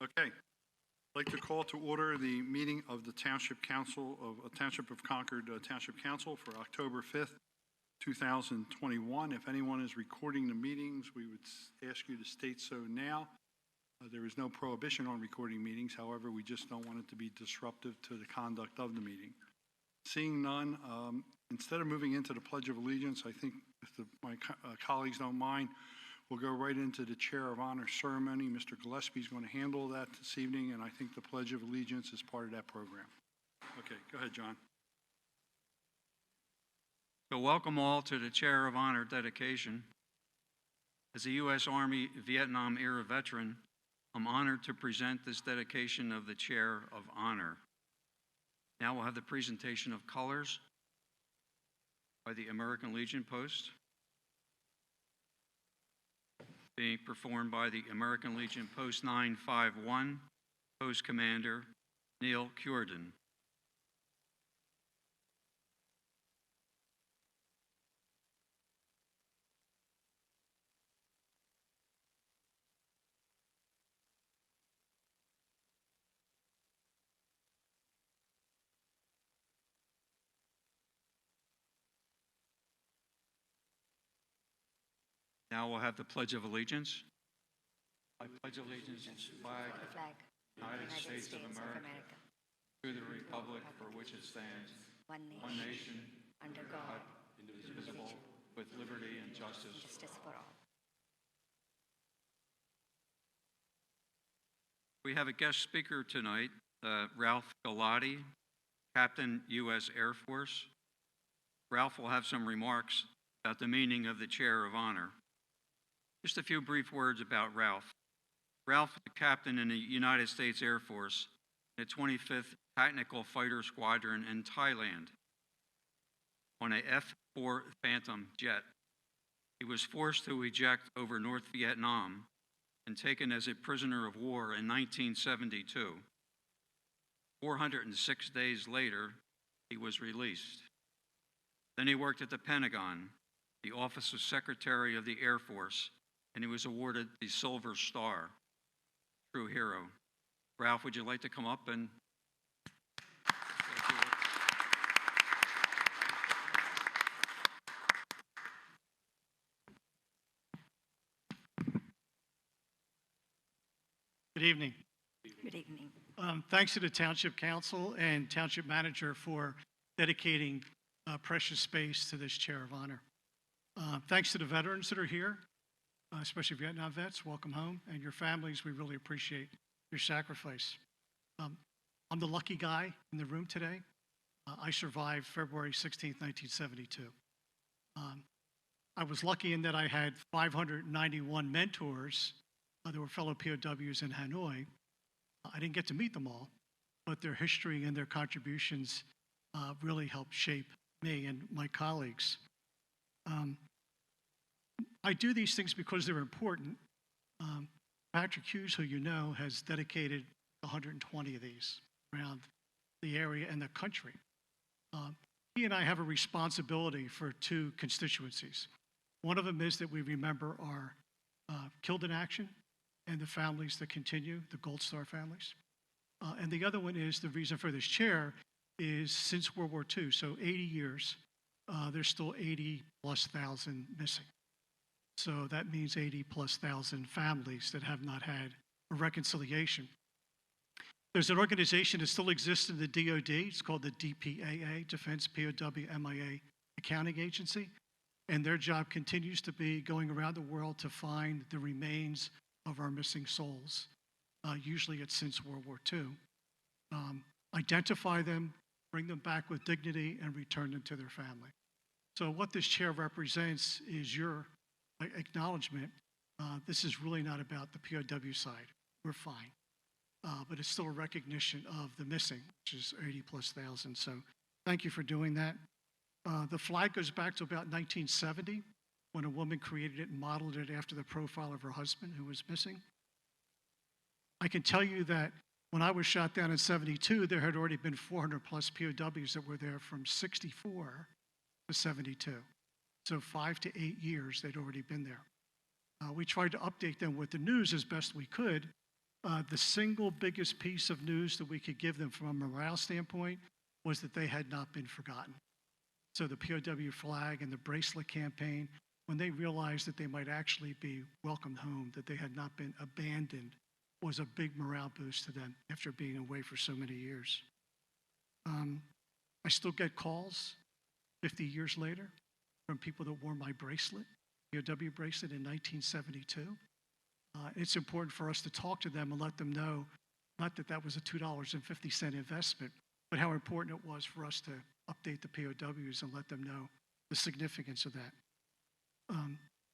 Okay. I'd like to call to order the meeting of the Township Council of Township of Concord Township Council for October 5th, 2021. If anyone is recording the meetings, we would ask you to state so now. There is no prohibition on recording meetings. However, we just don't want it to be disruptive to the conduct of the meeting. Seeing none, instead of moving into the Pledge of Allegiance, I think if my colleagues don't mind, we'll go right into the Chair of Honor ceremony. Mr. Gillespie is going to handle that this evening, and I think the Pledge of Allegiance is part of that program. Okay, go ahead, John. So welcome all to the Chair of Honor dedication. As a U.S. Army Vietnam-era veteran, I'm honored to present this dedication of the Chair of Honor. Now we'll have the presentation of colors by the American Legion Post, being performed by the American Legion Post 951, Post Commander Neil Curedon. Now we'll have the Pledge of Allegiance. I pledge allegiance to the flag of the United States of America, to the republic for which it stands, one nation, under God, indivisible, with liberty and justice for all. We have a guest speaker tonight, Ralph Galati, Captain, U.S. Air Force. Ralph will have some remarks about the meaning of the Chair of Honor. Just a few brief words about Ralph. Ralph was a captain in the United States Air Force, the 25th Tactical Fighter Squadron in Thailand, on a F-4 Phantom jet. He was forced to eject over North Vietnam and taken as a prisoner of war in 1972. 406 days later, he was released. Then he worked at the Pentagon, the Office of Secretary of the Air Force, and he was awarded the Silver Star. True hero. Ralph, would you like to come up and... Good evening. Good evening. Thanks to the Township Council and Township Manager for dedicating precious space to this Chair of Honor. Thanks to the veterans that are here, especially Vietnam vets, welcome home, and your families, we really appreciate your sacrifice. I'm the lucky guy in the room today. I survived February 16th, 1972. I was lucky in that I had 591 mentors. There were fellow POWs in Hanoi. I didn't get to meet them all, but their history and their contributions really helped shape me and my colleagues. I do these things because they're important. Patrick Hughes, who you know, has dedicated 120 of these around the area and the country. He and I have a responsibility for two constituencies. One of them is that we remember our killed in action and the families that continue, the Gold Star families. And the other one is the reason for this chair is since World War II, so 80 years, there's still 80,000+ missing. So that means 80,000+ families that have not had a reconciliation. There's an organization that still exists in the DOD. It's called the DPAA, Defense POW MIA Accounting Agency. And their job continues to be going around the world to find the remains of our missing souls. Usually it's since World War II. Identify them, bring them back with dignity, and return them to their family. So what this chair represents is your acknowledgement. This is really not about the POW side. We're fine. But it's still a recognition of the missing, which is 80,000+. So thank you for doing that. The flag goes back to about 1970 when a woman created it and modeled it after the profile of her husband who was missing. I can tell you that when I was shot down in 72, there had already been 400+ POWs that were there from 64 to 72. So 5 to 8 years they'd already been there. We tried to update them with the news as best we could, The single biggest piece of news that we could give them from a morale standpoint was that they had not been forgotten. So the POW flag and the bracelet campaign, when they realized that they might actually be welcomed home, that they had not been abandoned, was a big morale boost to them after being away for so many years. I still get calls 50 years later from people that wore my bracelet, POW bracelet in 1972. It's important for us to talk to them and let them know, not that that was a $2.50 investment, but how important it was for us to update the POWs and let them know the significance of that.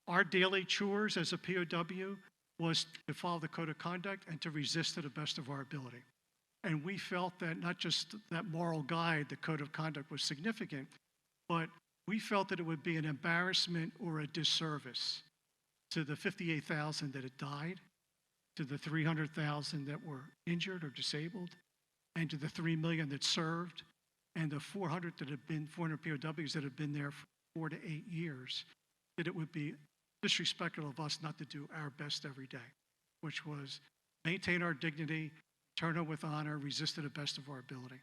Our daily chores as a POW was to follow the code of conduct and to resist to the best of our ability. And we felt that not just that moral guide, the code of conduct, was significant, but we felt that it would be an embarrassment or a disservice to the 58,000 that had died, to the 300,000 that were injured or disabled, and to the 3 million that served, and the 400 POWs that have been there for 4 to 8 years, that it would be disrespectful of us not to do our best every day, which was maintain our dignity, turn home with honor, resist to the best of our ability.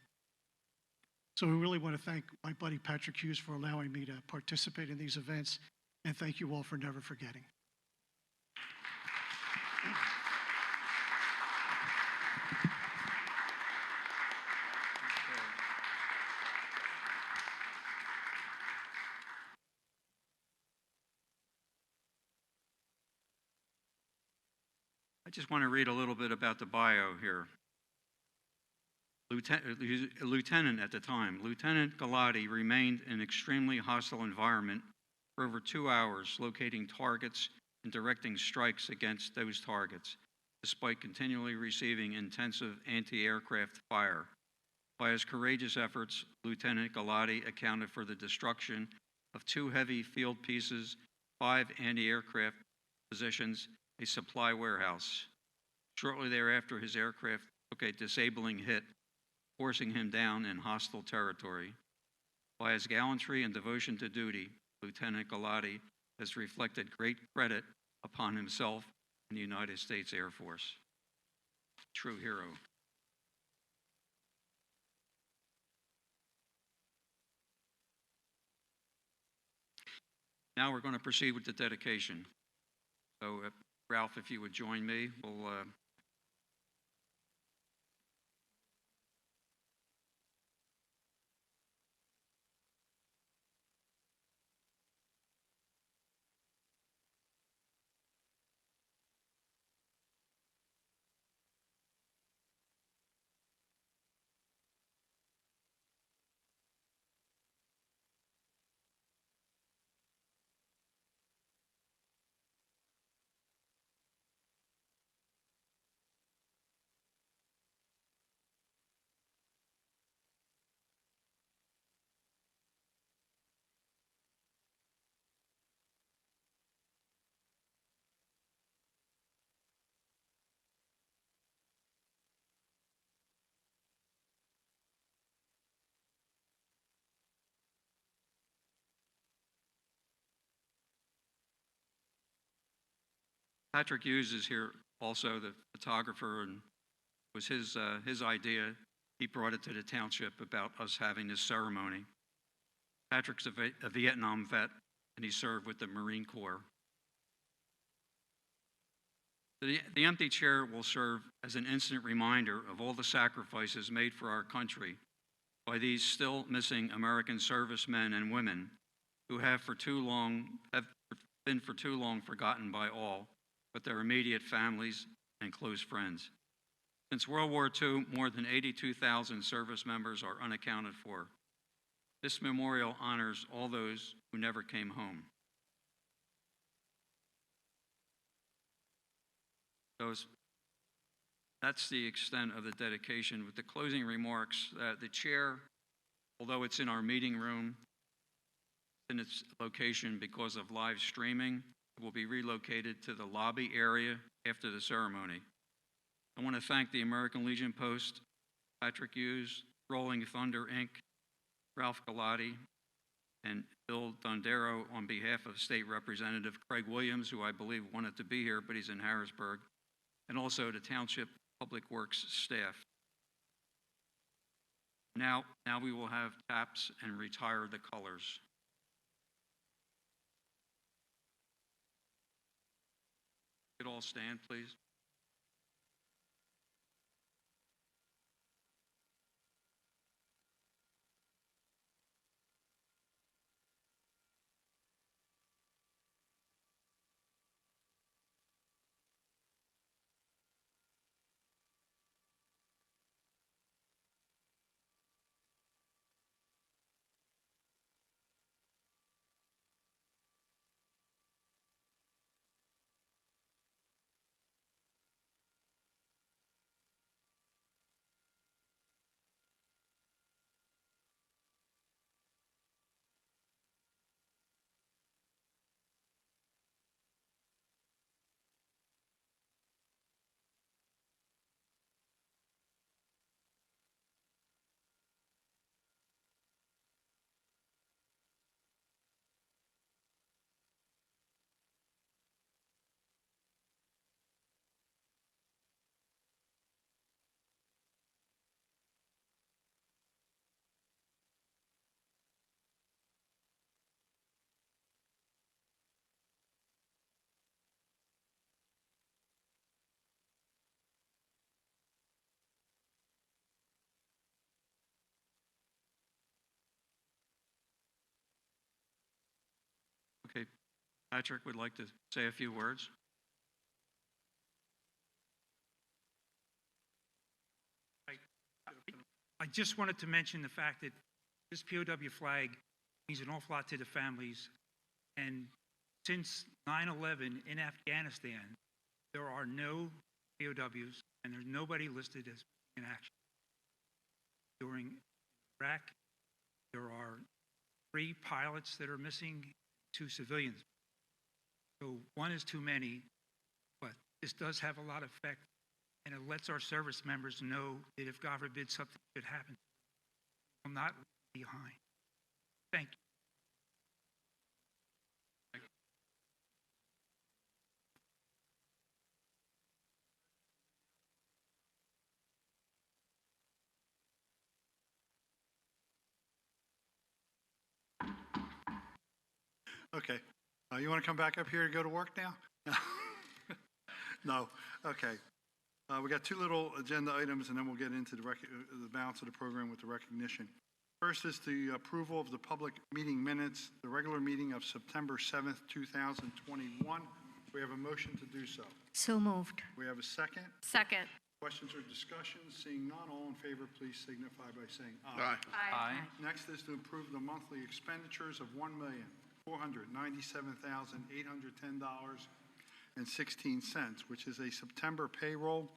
So we really want to thank my buddy Patrick Hughes for allowing me to participate in these events, and thank you all for never forgetting. I just want to read a little bit about the bio here. Lieutenant at the time, Lieutenant Galati remained in an extremely hostile environment for over 2 hours, locating targets and directing strikes against those targets, despite continually receiving intensive anti-aircraft fire. By his courageous efforts, Lieutenant Galati accounted for the destruction of 2 heavy field pieces, 5 anti-aircraft positions, a supply warehouse. Shortly thereafter, his aircraft took a disabling hit, forcing him down in hostile territory. By his gallantry and devotion to duty, Lieutenant Galati has reflected great credit upon himself and the United States Air Force. True hero. Now we're going to proceed with the dedication. So, Ralph, if you would join me, we'll Patrick Hughes is here also, the photographer, and it was his idea. He brought it to the township about us having this ceremony. Patrick's a Vietnam vet, and he served with the Marine Corps. The empty chair will serve as an instant reminder of all the sacrifices made for our country by these still missing American servicemen and women who have been for too long forgotten by all but their immediate families and close friends. Since World War II, more than 82,000 service members are unaccounted for. This memorial honors all those who never came home. That's the extent of the dedication. With the closing remarks, the chair, although it's in our meeting room, in its location because of live streaming, it will be relocated to the lobby area after the ceremony. I want to thank the American Legion Post, Patrick Hughes, Rolling Thunder, Inc., Ralph Galati, and Bill Dondero on behalf of State Representative Craig Williams, who I believe wanted to be here, but he's in Harrisburg, and also the Township Public Works staff. Now we will have taps and retire the colors. Could all stand, please? Okay, Patrick would like to say a few words. I just wanted to mention the fact that this POW flag means an awful lot to the families. And since 9/11 in Afghanistan, there are no POWs and there's nobody listed as in action. During Iraq, there are 3 pilots that are missing, 2 civilians. So one is too many, but this does have a lot of effect, and it lets our service members know that if God forbid something should happen, will not leave behind. Thank you. Okay. You want to come back up here and go to work now? No. Okay. We got 2 little agenda items, and then we'll get into the balance of the program with the recognition. First is the approval of the public meeting minutes, the regular meeting of September 7th, 2021. We have a motion to do so. So moved. We have a second. Second. Questions or discussions? Seeing none, all in favor, please signify by saying aye. Aye. Next is to approve the monthly expenditures of $1,497,810.16, which is a September payroll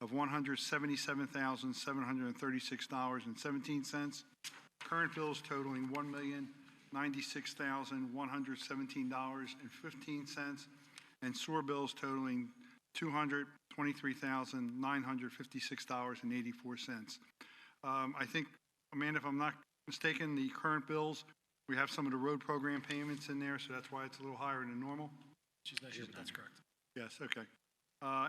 of $177,736.17. Current bills totaling $1,096,117.15, and sewer bills totaling $223,956.84. I think, Amanda, if I'm not mistaken, the current bills, we have some of the road program payments in there, so that's why it's a little higher than normal. She's not here, but that's correct. Yes, okay.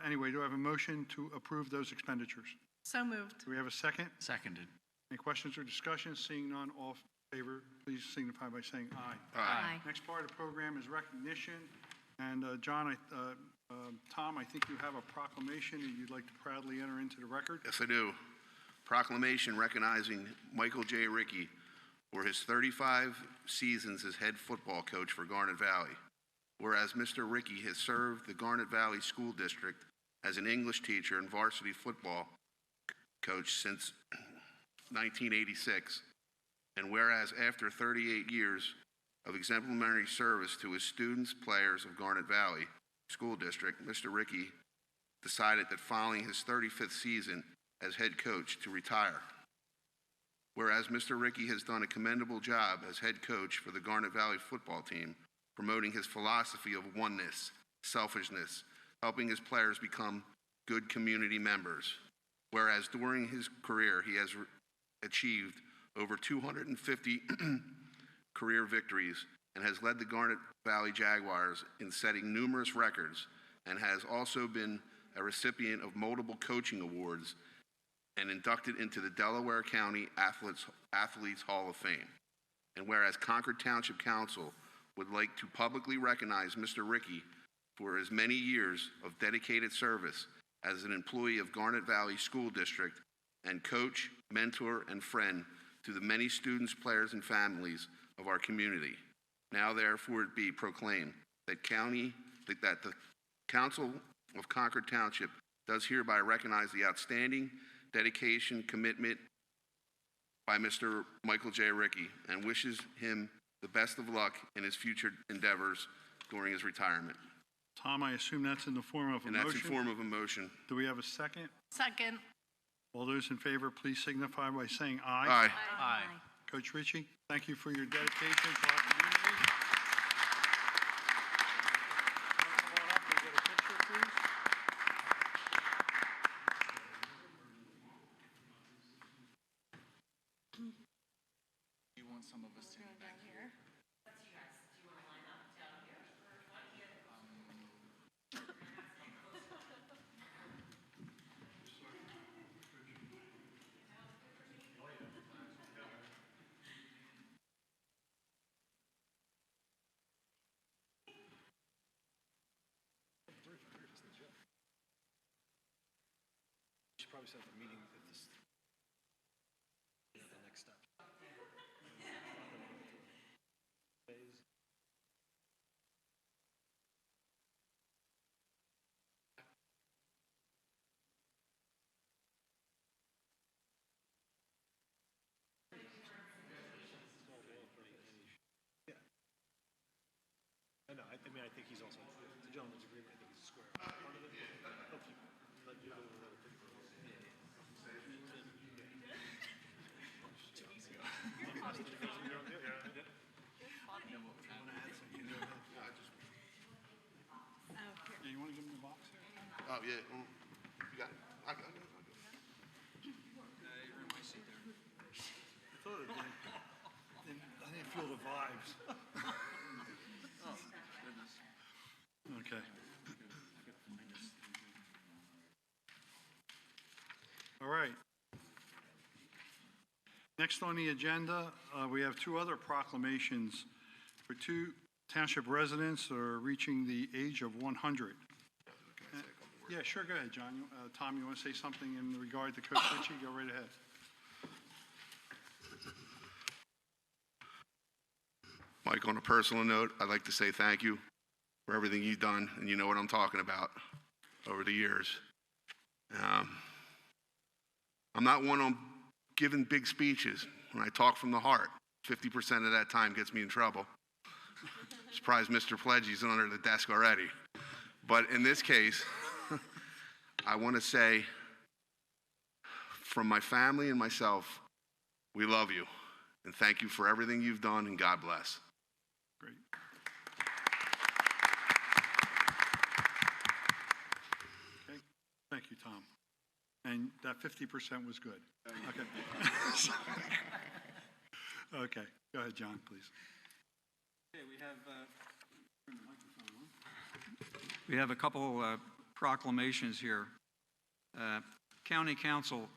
Anyway, do I have a motion to approve those expenditures? So moved. Do we have a second? Seconded. Any questions or discussions? Seeing none, all in favor, please signify by saying aye. Aye. Next part of the program is recognition. And John, Tom, I think you have a proclamation that you'd like to proudly enter into the record. Yes, I do. Proclamation recognizing Michael J. Rickey for his 35 seasons as head football coach for Garnet Valley. Whereas Mr. Rickey has served the Garnet Valley School District as an English teacher and varsity football coach since 1986. And whereas after 38 years of exemplary service to his students, players of Garnet Valley School District, Mr. Rickey decided that following his 35th season as head coach to retire. Whereas Mr. Rickey has done a commendable job as head coach for the Garnet Valley football team, promoting his philosophy of oneness, selfishness, helping his players become good community members. Whereas during his career, he has achieved over 250 career victories and has led the Garnet Valley Jaguars in setting numerous records, and has also been a recipient of multiple coaching awards, and inducted into the Delaware County Athletes Hall of Fame. And whereas Concord Township Council would like to publicly recognize Mr. Ricky for his many years of dedicated service as an employee of Garnet Valley School District and coach, mentor, and friend to the many students, players, and families of our community. Now therefore it be proclaimed that the Council of Concord Township does hereby recognize the outstanding dedication, commitment by Mr. Michael J. Ricky and wishes him the best of luck in his future endeavors during his retirement. Tom, I assume that's in the form of a And motion? that's in form of a motion. Do we have a second? Second. All those in favor, please signify by saying aye. Aye. Aye. Coach Ritchie, thank you for your dedication to our community. Come on up and get a picture, please. You want some of us sitting back here? You should probably set the meeting at this, the next step. I know, I mean, I think he's also, the gentleman's agreement, I think he's a square. Part of it, help you, let you know another thing. Yeah, you want to give him the box here? Oh, yeah. You got it? I got it. I thought it did. I didn't feel the vibes. Okay. All right. Next on the agenda, we have two other proclamations for two township residents that are reaching the age of 100. Yeah, sure, go ahead, John. Tom, you want to say something in regard to Coach Ritchie? Go right ahead. Mike, on a personal note, I'd like to say thank you for everything you've done, and you know what I'm talking about over the years. I'm not one on giving big speeches. When I talk from the heart, 50% of that time gets me in trouble. Surprised Mr. Pledgey's under the desk already. But in this case, I want to say, from my family and myself, we love you, and thank you for everything you've done, and God bless. Great. Okay, thank you, Tom. And that 50% was good. Okay. Okay, go ahead, John, please. Okay, we have a couple proclamations here. County Council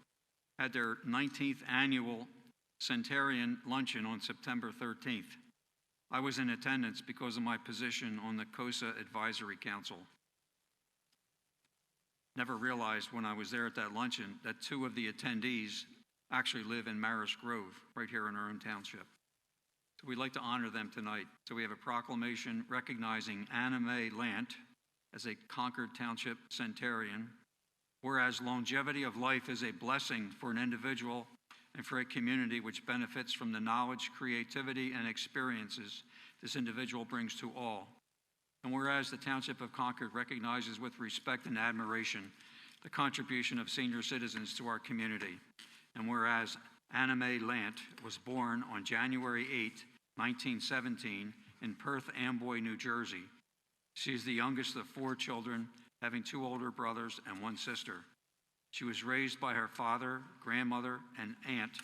had their 19th annual Centerian Luncheon on September 13th. I was in attendance because of my position on the COSA Advisory Council. Never realized when I was there at that luncheon that two of the attendees actually live in Maris Grove, right here in our own township. So we'd like to honor them tonight. So we have a proclamation recognizing Anna Mae Lant as a Concord Township Centerian. Whereas longevity of life is a blessing for an individual and for a community which benefits from the knowledge, creativity, and experiences this individual brings to all. And whereas the Township of Concord recognizes with respect and admiration the contribution of senior citizens to our community. And whereas Anna Mae Lant was born on January 8, 1917 in Perth Amboy, New Jersey. She is the youngest of 4 children, having 2 older brothers and 1 sister. She was raised by her father, grandmother, and aunt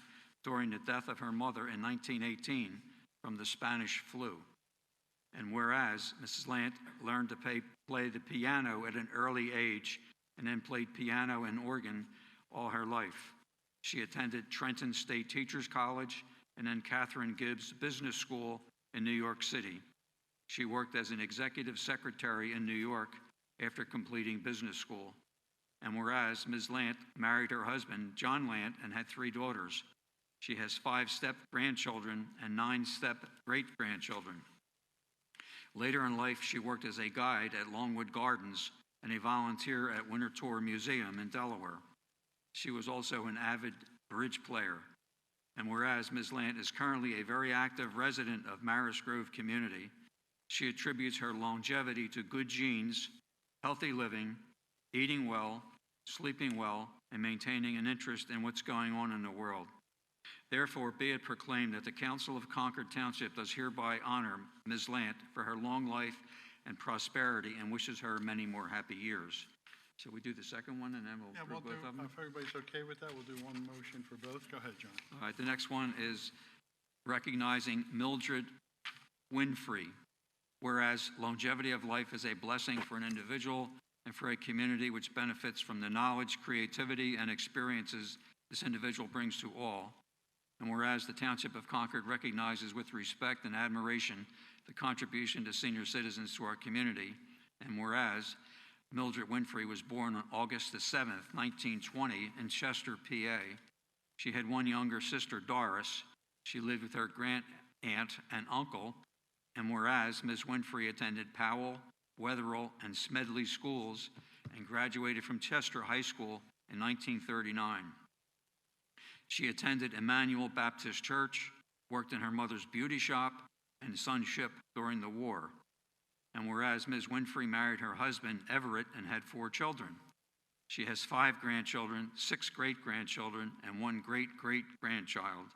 during the death of her mother in 1918 from the Spanish flu. And whereas Mrs. Lant learned to play the piano at an early age and then played piano and organ all her life. She attended Trenton State Teachers College and then Catherine Gibbs Business School in New York City. She worked as an executive secretary in New York after completing business school. And whereas Ms. Lant married her husband, John Lant, and had 3 daughters, she has 5 step-grandchildren and 9 step-great-grandchildren. Later in life, she worked as a guide at Longwood Gardens and a volunteer at Winter Tour Museum in Delaware. She was also an avid bridge player. And whereas Ms. Lant is currently a very active resident of Maris Grove community, she attributes her longevity to good genes, healthy living, eating well, sleeping well, and maintaining an interest in what's going on in the world. Therefore, be it proclaimed that the Council of Concord Township does hereby honor Ms. Lant for her long life and prosperity and wishes her many more happy years. So we do the second one, and then we'll approve both of them? If everybody's okay with that, we'll do one motion for both. Go ahead, John. All right, the next one is recognizing Mildred Winfrey. Whereas longevity of life is a blessing for an individual and for a community which benefits from the knowledge, creativity, and experiences this individual brings to all. And whereas the Township of Concord recognizes with respect and admiration the contribution to senior citizens to our community, and whereas Mildred Winfrey was born on August the 7th, 1920 in Chester, PA. She had 1 younger sister, Doris. She lived with her grand-aunt and uncle. And whereas Ms. Winfrey attended Powell, Wetherill, and Smedley schools and graduated from Chester High School in 1939. She attended Emmanuel Baptist Church, worked in her mother's beauty shop and sonship during the war. And whereas Ms. Winfrey married her husband, Everett, and had 4 children. She has 5 grandchildren, 6 great-grandchildren, and 1 great-great-grandchild.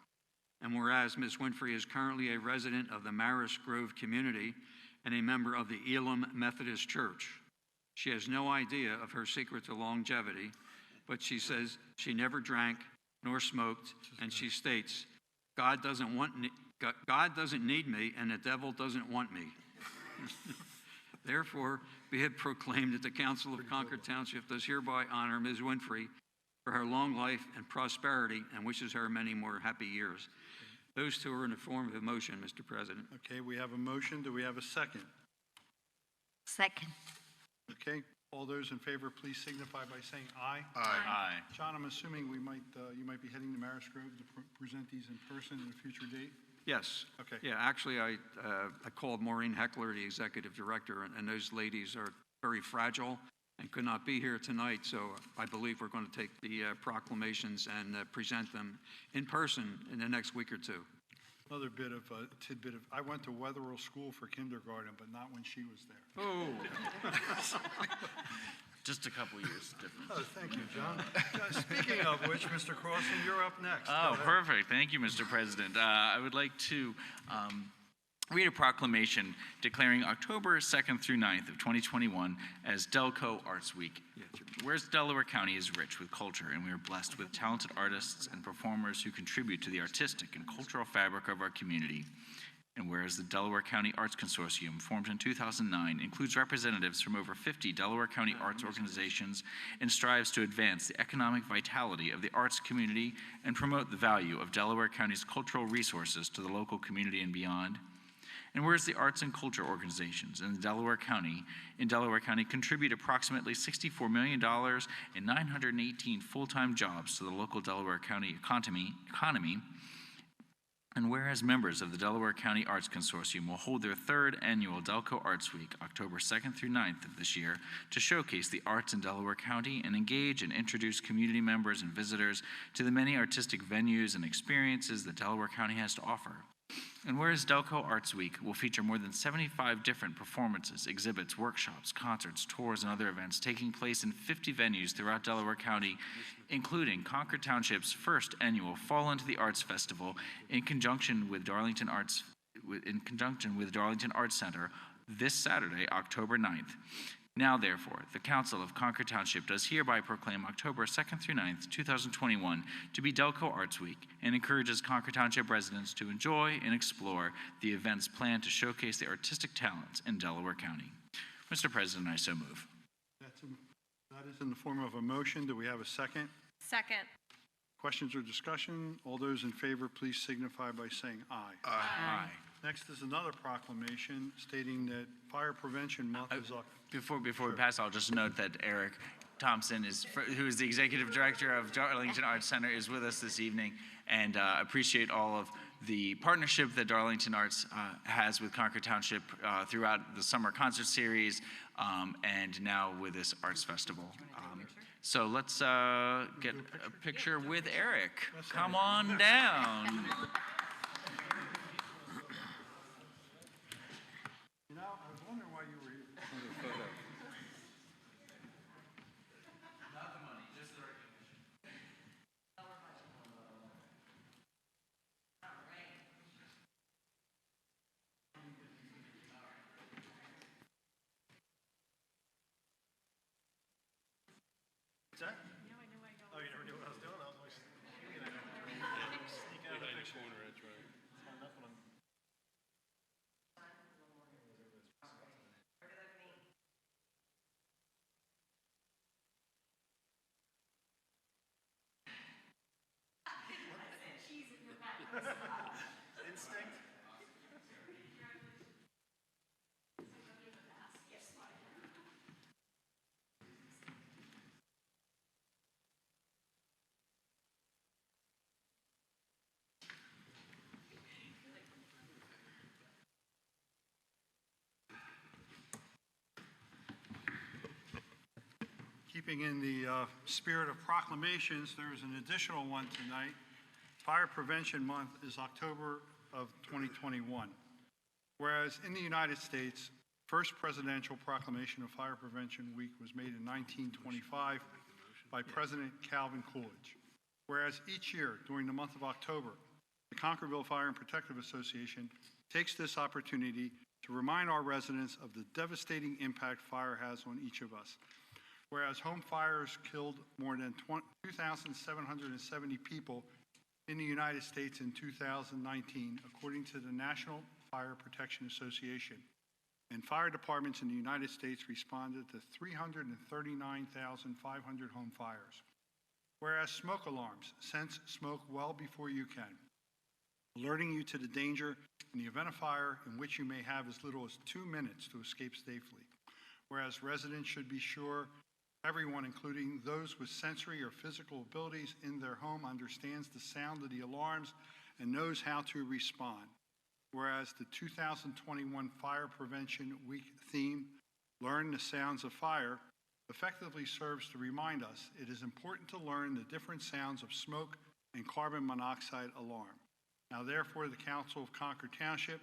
And whereas Ms. Winfrey is currently a resident of the Maris Grove community and a member of the Elam Methodist Church. She has no idea of her secret to longevity, but she says she never drank nor smoked, and she states, God doesn't need me, and the devil doesn't want me. Therefore, be it proclaimed that the Council of Concord Township does hereby honor Ms. Winfrey for her long life and prosperity and wishes her many more happy years. Those 2 are in the form of a motion, Mr. President. Okay, we have a motion. Do we have a second? Second. Okay, all those in favor, please signify by saying aye. Aye. John, I'm assuming you might be heading to Maris Grove to present these in person at a future date? Yes. Okay. Yeah, actually, I called Maureen Heckler, the executive director, and those ladies are very fragile and could not be here tonight, so I believe we're going to take the proclamations and present them in person in the next week or 2. Another bit of tidbit of, I went to Wetherill School for kindergarten, but not when she was there. Oh. Just a couple years difference. Oh, thank you, John. Speaking of which, Mr. Crossan, you're up next. Oh, perfect. Thank you, Mr. President. I would like to read a proclamation declaring October 2nd through 9th of 2021 as Delco Arts Week. Whereas Delaware County is rich with culture, and we are blessed with talented artists and performers who contribute to the artistic and cultural fabric of our community. And whereas the Delaware County Arts Consortium, formed in 2009, includes representatives from over 50 Delaware County arts organizations and strives to advance the economic vitality of the arts community and promote the value of Delaware County's cultural resources to the local community and beyond. And whereas the arts and culture organizations in Delaware County contribute approximately $64 million and 918 full-time jobs to the local Delaware County economy, and whereas members of the Delaware County Arts Consortium will hold their 3rd annual Delco Arts Week, October 2nd through 9th of this year, to showcase the arts in Delaware County and engage and introduce community members and visitors to the many artistic venues and experiences that Delaware County has to offer. And whereas Delco Arts Week will feature more than 75 different performances, exhibits, workshops, concerts, tours, and other events taking place in 50 venues throughout Delaware County, including Concord Township's 1st annual Fall Into the Arts Festival in conjunction with Darlington Arts Center this Saturday, October 9th. Now, therefore, the Council of Concord Township does hereby proclaim October 2nd through 9th, 2021 to be Delco Arts Week and encourages Concord Township residents to enjoy and explore the events planned to showcase the artistic talents in Delaware County. Mr. President, I so move. That is in the form of a motion. Do we have a second? Second. Questions or discussion? All those in favor, please signify by saying aye. Aye. Next is another proclamation stating that Fire Prevention Month is Before we pass, I'll just note that Eric Thompson, who is the Executive Director of Darlington Arts Center, is with us this evening, and appreciate all of the partnership that Darlington Arts has with Concord Township throughout the summer concert series, and now with this Arts Festival. So let's get a picture with Eric. Come on down. You know, I was wondering why you were here. Not the money, just the recognition. What's that? Oh, you never knew what I was doing? I was always sneaking out of the picture. Stand up when I'm- Instinct? Keeping in the spirit of proclamations, there is an additional one tonight. Fire Prevention Month is October of 2021. Whereas in the United States, first presidential proclamation of Fire Prevention Week was made in 1925 by President Calvin Coolidge. Whereas each year during the month of October, the Concordville Fire and Protective Association takes this opportunity to remind our residents of the devastating impact fire has on each of us. Whereas home fires killed more than 2,770 people in the United States in 2019, according to the National Fire Protection Association. And fire departments in the United States responded to 339,500 home fires. Whereas smoke alarms sense smoke well before you can, alerting you to the danger in the event of fire in which you may have as little as 2 minutes to escape safely. Whereas residents should be sure everyone, including those with sensory or physical abilities in their home, understands the sound of the alarms and knows how to respond. Whereas the 2021 Fire Prevention Week theme, Learn the Sounds of Fire, effectively serves to remind us it is important to learn the different sounds of smoke and carbon monoxide alarm. Now, therefore, the Council of Concord Township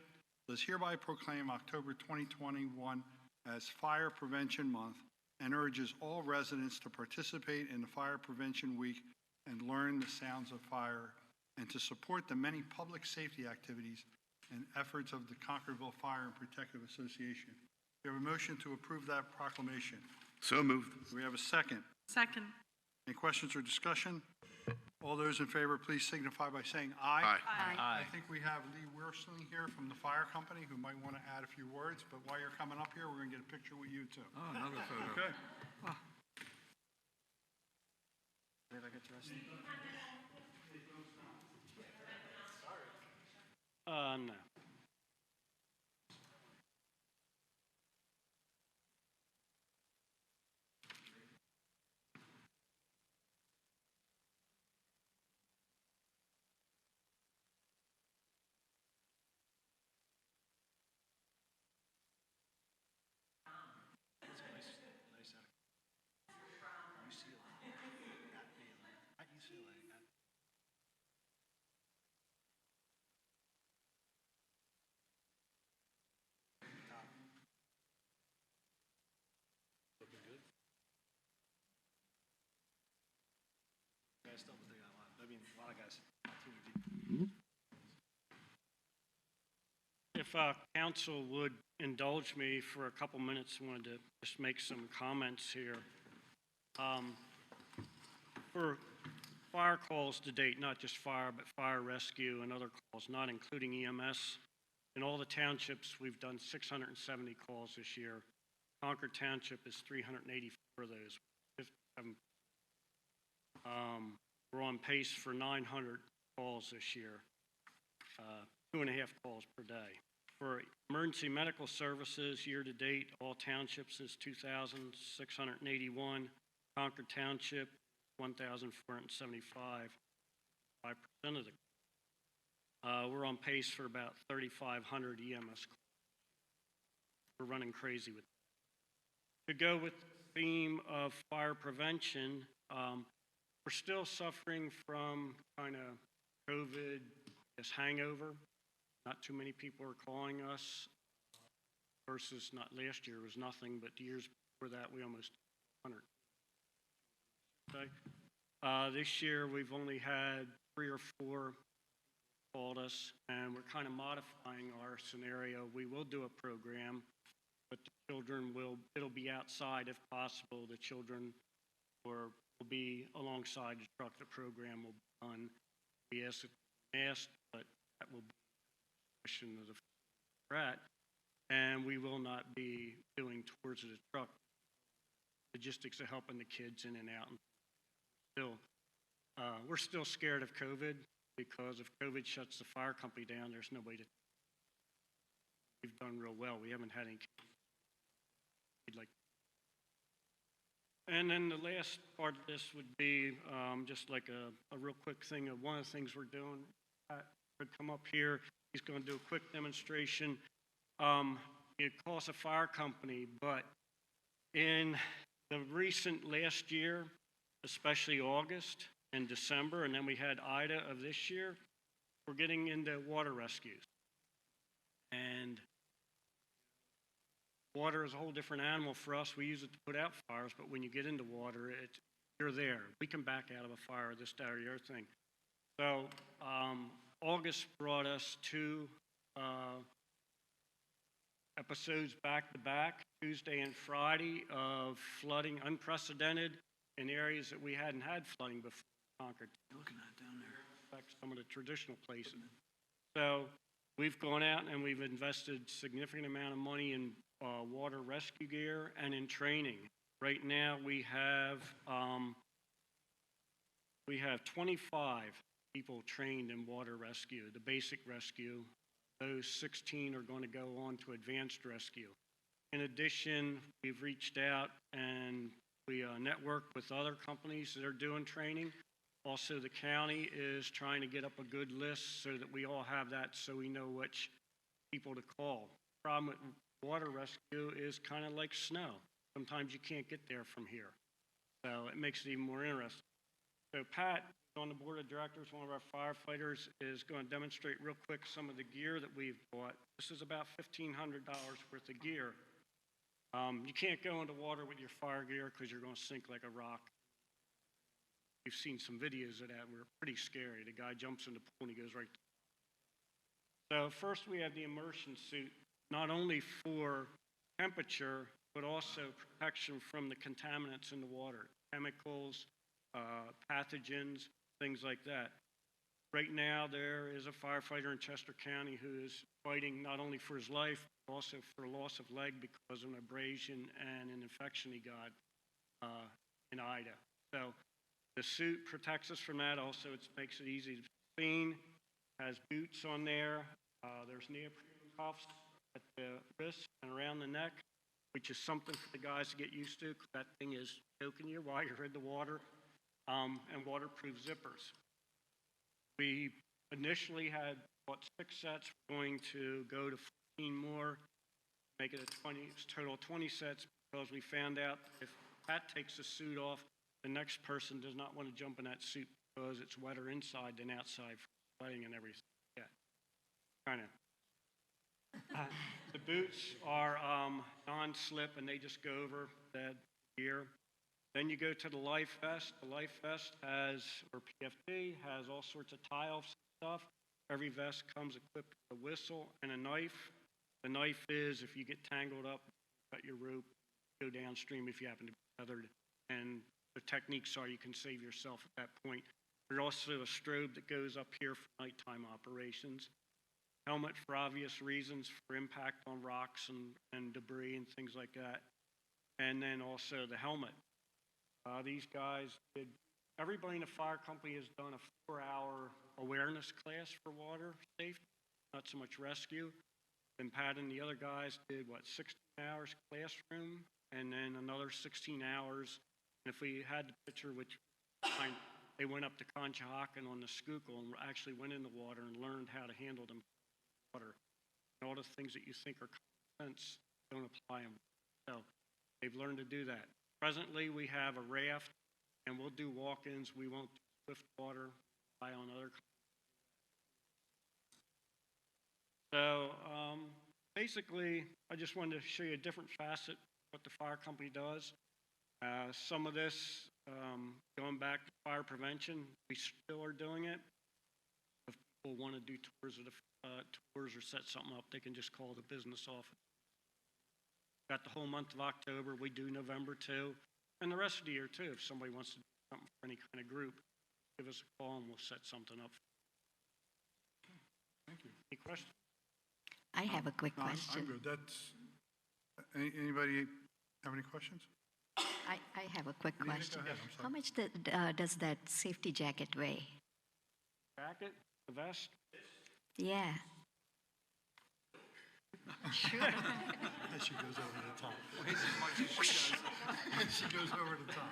does hereby proclaim October 2021 as Fire Prevention Month and urges all residents to participate in the Fire Prevention Week and learn the sounds of fire, and to support the many public safety activities and efforts of the Concordville Fire and Protective Association. We have a motion to approve that proclamation. So moved. Do we have a second? Second. Any questions or discussion? All those in favor, please signify by saying aye. Aye. I think we have Lee Worsling here from the fire company who might want to add a few words, but while you're coming up here, we're going to get a picture with you too. Oh, another photo. Okay. Did I get the rest? No. I still have to think out loud. I mean, a lot of guys. If council would indulge me for a couple minutes, I wanted to just make some comments here. For fire calls to date, not just fire, but fire rescue and other calls, not including EMS, in all the townships, we've done 670 calls this year. Concord Township is 384 of those, We're on pace for 900 calls this year, 2.5 calls per day. For emergency medical services, year-to-date, all townships is 2,681. Concord Township, 1,475, 5% of the. We're on pace for about 3,500 EMS calls. We're running crazy with that. To go with the theme of fire prevention, we're still suffering from kind of COVID, this hangover. Not too many people are calling us versus not last year was nothing, but the years before that we almost 100. Okay. This year we've only had 3 or 4 called us, and we're kind of modifying our scenario. We will do a program, but the children it'll be outside if possible. The children will be alongside the truck. The program will be done. We ask it masked, but that will be a question of the threat, and we will not be doing tours of the truck. Logistics of helping the kids in and out. We're still scared of COVID because if COVID shuts the fire company down, there's nobody to. We've done real well. We haven't had any. And then the last part of this would be just like a real quick thing of one of the things we're doing. Pat would come up here. He's going to do a quick demonstration. It costs a fire company, but in the recent last year, especially August and December, and then we had Ida of this year, we're getting into water rescues. And water is a whole different animal for us. We use it to put out fires, but when you get into water, you're there. We can back out of a fire, this, that, or the other thing. So August brought us 2 episodes back to back, Tuesday and Friday, of flooding, unprecedented in areas that we hadn't had flooding before. Concord. You're looking at down there. Back to some of the traditional places. So we've gone out and we've invested significant amount of money in water rescue gear and in training. Right now we have 25 people trained in water rescue, the basic rescue. Those 16 are going to go on to advanced rescue. In addition, we've reached out and we network with other companies that are doing training. Also, the county is trying to get up a good list so that we all have that so we know which people to call. The problem with water rescue is kind of like snow. Sometimes you can't get there from here. So it makes it even more interesting. So Pat, on the board of directors, one of our firefighters, is going to demonstrate real quick some of the gear that we've bought. This is about $1,500 worth of gear. You can't go into water with your fire gear because you're going to sink like a rock. We've seen some videos of that. We're pretty scary. The guy jumps in the pool and he goes right. So first we have the immersion suit, not only for temperature, but also protection from the contaminants in the water, chemicals, pathogens, things like that. Right now, there is a firefighter in Chester County who is fighting not only for his life, but also for loss of leg because of an abrasion and an infection he got in Ida. So the suit protects us from that. Also, it makes it easy to be seen. Has boots on there. There's neoprene cuffs at the wrist and around the neck, which is something for the guys to get used to because that thing is choking you while you're in the water. And waterproof zippers. We initially had bought 6 sets. We're going to go to 14 more, make it a total of 20 sets because we found out if Pat takes the suit off, the next person does not want to jump in that suit because it's wetter inside than outside for sweating and everything. Yeah, kind of. The boots are non-slip and they just go over that gear. Then you go to the life vest. The life vest has, or PFD, has all sorts of tiles stuff. Every vest comes equipped with a whistle and a knife. The knife is, if you get tangled up, cut your rope, go downstream if you happen to be tethered. And the techniques are you can save yourself at that point. There's also a strobe that goes up here for nighttime operations. Helmet for obvious reasons, for impact on rocks and debris and things like that. And then also the helmet. These guys did everybody in the fire company has done a 4-hour awareness class for water safety, not so much rescue. Then Pat and the other guys did, 16 hours classroom, and then another 16 hours. And if we had the picture, which they went up to Conshohocken on the Schuylkill and actually went in the water and learned how to handle them water. And all the things that you think are common sense don't apply in water. So they've learned to do that. Presently, we have a raft, and we'll do walk-ins. We won't do swift water, rely on other. So basically, I just wanted to show you a different facet of what the fire company does. Some of this, going back to fire prevention, we still are doing it. If people want to do tours of the tours or set something up, they can just call the business office. Got the whole month of October. We do November too, and the rest of the year too. If somebody wants to do something for any kind of group, give us a call and we'll set something up. Thank you. Any questions? I have a quick No, I'm question. good. Anybody have any questions? I have a quick Anita, go question. ahead, I'm sorry. How much does that safety jacket weigh? Jacket, the vest. Yeah. Sure. And she goes over the top. And she goes over the top.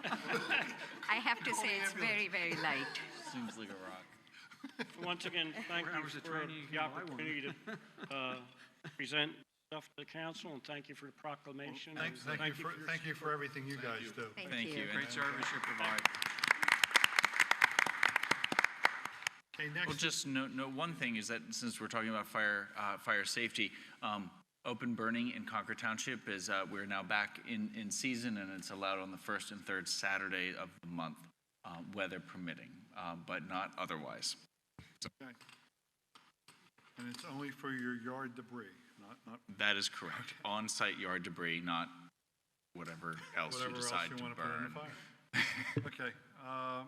I have to say it's very, very light. Seems like a rock. Once again, thank you hours of for training, you the can buy one. opportunity to present stuff to the council, and thank you for the proclamation. and Thank you for everything you guys do. Thank you. Great service you provide. Okay, Well, next, just note one thing is that since we're talking about fire safety, open burning in Concord Township is, we're now back in season, and it's allowed on the first and third Saturday of the month, weather permitting, but not otherwise. okay. And it's only for your yard debris, not That is correct. On-site yard debris, not whatever else you whatever else decide you to want to put in the burn. fire. Okay,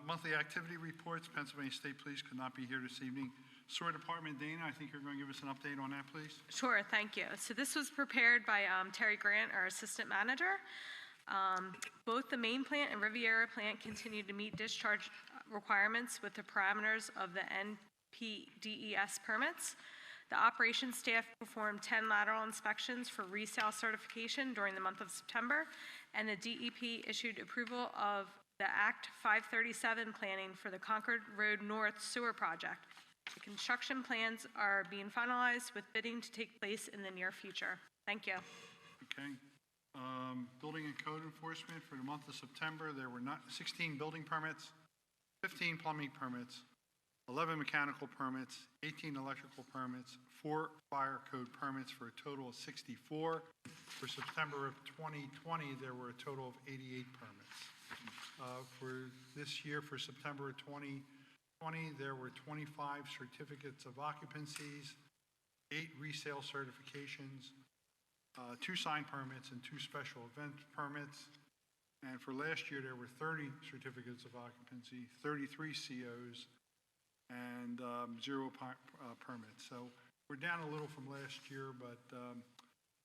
monthly activity reports, Pennsylvania State Police could not be here this evening. Sewer Department, Dana, I think you're going to give us an update on that, please? Sure, thank you. So this was prepared by Terry Grant, our assistant manager. Both the main plant and Riviera plant continue to meet discharge requirements with the parameters of the NPDES permits. The operations staff performed 10 lateral inspections for resale certification during the month of September, and the DEP issued approval of the Act 537 planning for the Concord Road North Sewer Project. The construction plans are being finalized with bidding to take place in the near future. Thank you. Okay. Building and code enforcement for the month of September, there were 16 building permits, 15 plumbing permits, 11 mechanical permits, 18 electrical permits, 4 fire code permits for a total of 64. For September of 2020, there were a total of 88 permits. For this year, for September of 2020, there were 25 certificates of occupancies, 8 resale certifications, 2 sign permits, and 2 special event permits. And for last year, there were 30 certificates of occupancy, 33 COs, and 0 permits. So we're down a little from last year, but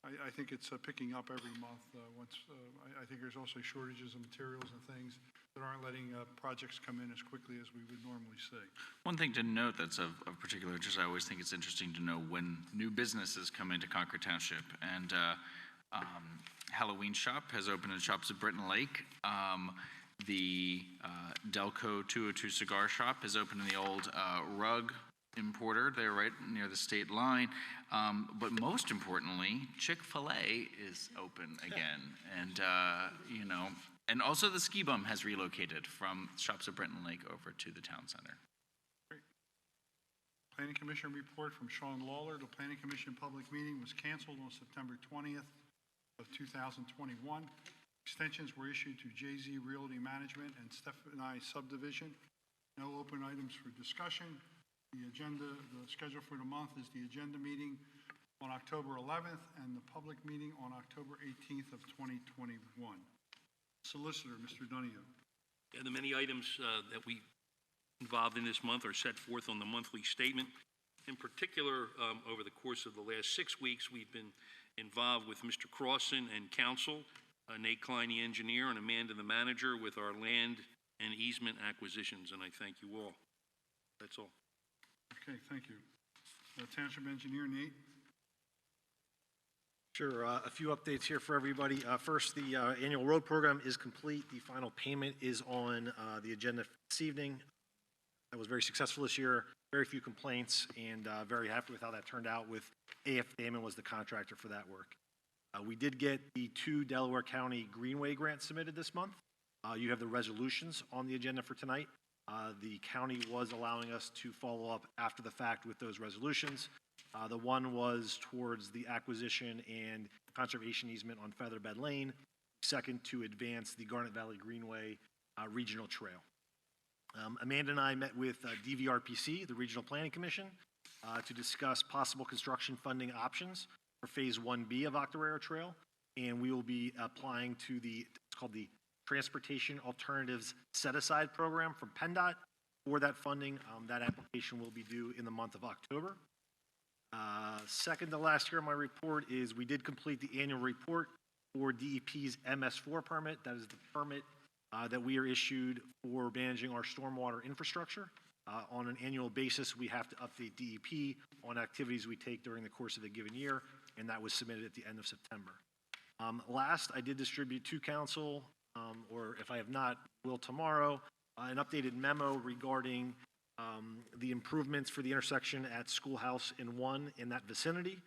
I think it's picking up every month. I think there's also shortages of materials and things that aren't letting projects come in as quickly as we would normally see. One thing to note that's of particular interest, I always think it's interesting to know when new businesses come into Concord Township. And Halloween Shop has opened in Shops at Britton Lake. The Delco 202 Cigar Shop has opened in the old rug importer. They're right near the state line. But most importantly, Chick-fil-A is open again. And, and also the Ski Bum has relocated from Shops at Britton Lake over to the town center. Great. Planning Commission report from Sean Lawler. The Planning Commission public meeting was canceled on September 20th of 2021. Extensions were issued to JZ Realty Management and Stephanie Subdivision. No open items for discussion. The schedule for the month is the agenda meeting on October 11th and the public meeting on October 18th of 2021. Solicitor, Mr. Donahue. Yeah, the many items that we involved in this month are set forth on the monthly statement. In particular, over the course of the last 6 weeks, we've been involved with Mr. Crossan and counsel, Nate Klein, the engineer, and Amanda, the manager, with our land and easement acquisitions, and I thank you all. That's all. Okay, thank you. Township Engineer Nate? Sure, a few updates here for everybody. First, the annual road program is complete. The final payment is on the agenda this evening. That was very successful this year, very few complaints, and very happy with how that turned out with AF Damon was the contractor for that work. We did get the 2 Delaware County Greenway grants submitted this month. You have the resolutions on the agenda for tonight. The county was allowing us to follow up after the fact with those resolutions. The one was towards the acquisition and conservation easement on Featherbed Lane. Second, to advance the Garnet Valley Greenway Regional Trail. Amanda and I met with DVRPC, the Regional Planning Commission, to discuss possible construction funding options for Phase 1B of Octorara Trail, and we will be applying to it's called the Transportation Alternatives Set-Aside Program from PennDOT for that funding. That application will be due in the month of October. Second to last here in my report is we did complete the annual report for DEP's MS4 permit. That is the permit that we are issued for managing our stormwater infrastructure. On an annual basis, we have to update DEP on activities we take during the course of a given year, and that was submitted at the end of September. Last, I did distribute to council, or if I have not, will tomorrow, an updated memo regarding the improvements for the intersection at Schoolhouse and 1 in that vicinity.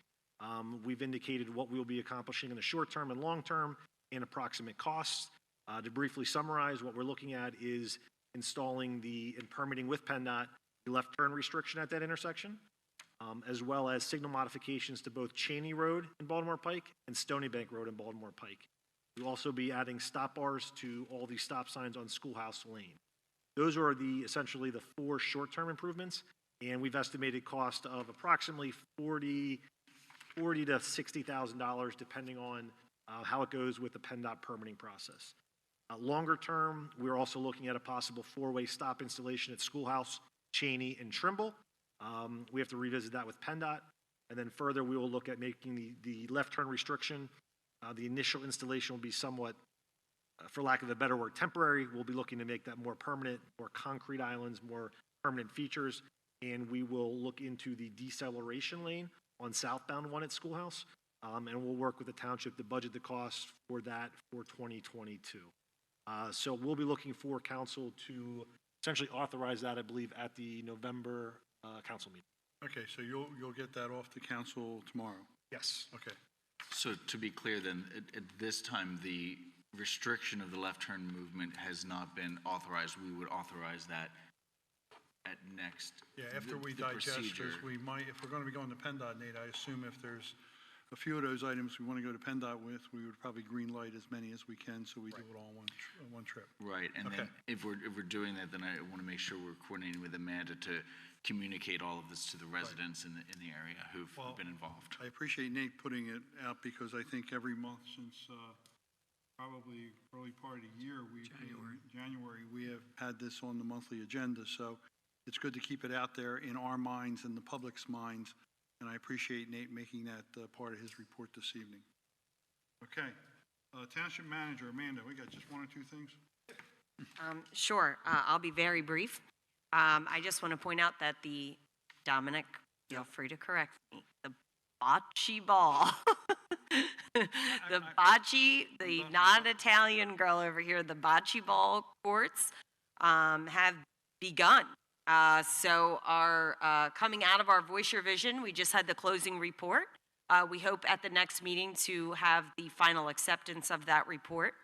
We've indicated what we'll be accomplishing in the short term and long term and approximate costs. To briefly summarize, what we're looking at is installing and permitting with PennDOT the left turn restriction at that intersection, as well as signal modifications to both Cheney Road in Baltimore Pike and Stony Bank Road in Baltimore Pike. We'll also be adding stop bars to all these stop signs on Schoolhouse Lane. Those are essentially the 4 short-term improvements, and we've estimated cost of approximately $40,000 to $60,000, depending on how it goes with the PennDOT permitting process. Longer term, we're also looking at a possible 4-way stop installation at Schoolhouse, Cheney, and Trimble. We have to revisit that with PennDOT, and then further we will look at making the left turn restriction. The initial installation will be somewhat, for lack of a better word, temporary. We'll be looking to make that more permanent, more concrete islands, more permanent features, and we will look into the deceleration lane on southbound 1 at Schoolhouse, and we'll work with the township to budget the costs for that for 2022. So we'll be looking for council to essentially authorize that, I believe, at the November council meeting. Okay, so you'll get that off to council tomorrow? Yes. Okay. So to be clear then, at this time, the restriction of the left turn movement has not been authorized. We would authorize that at next. Yeah, after we the digest procedure. this, we might, if we're going to be going to PennDOT, Nate, I assume if there's a few of those items we want to go to PennDOT with, we would probably green light as many as we can, so we do it all in one trip. Right, and Okay. then if we're doing that, then I want to make sure we're coordinating with Amanda to communicate all of this to the residents in the area who've been involved. I appreciate Nate putting it out because I think every month since probably early part of the year, January, we have had this on the monthly agenda. So it's good to keep it out there in our minds and the public's minds. And I appreciate Nate making that part of his report this evening. Okay. Township Manager, Amanda, we got just 1 or 2 things? Sure. I'll be very brief. I just want to point out that Dominic, feel free to correct me, the bocce ball, the non-Italian girl over here, the bocce ball courts have begun. So coming out of our Voice Your Vision, we just had the closing report. We hope at the next meeting to have the final acceptance of that report.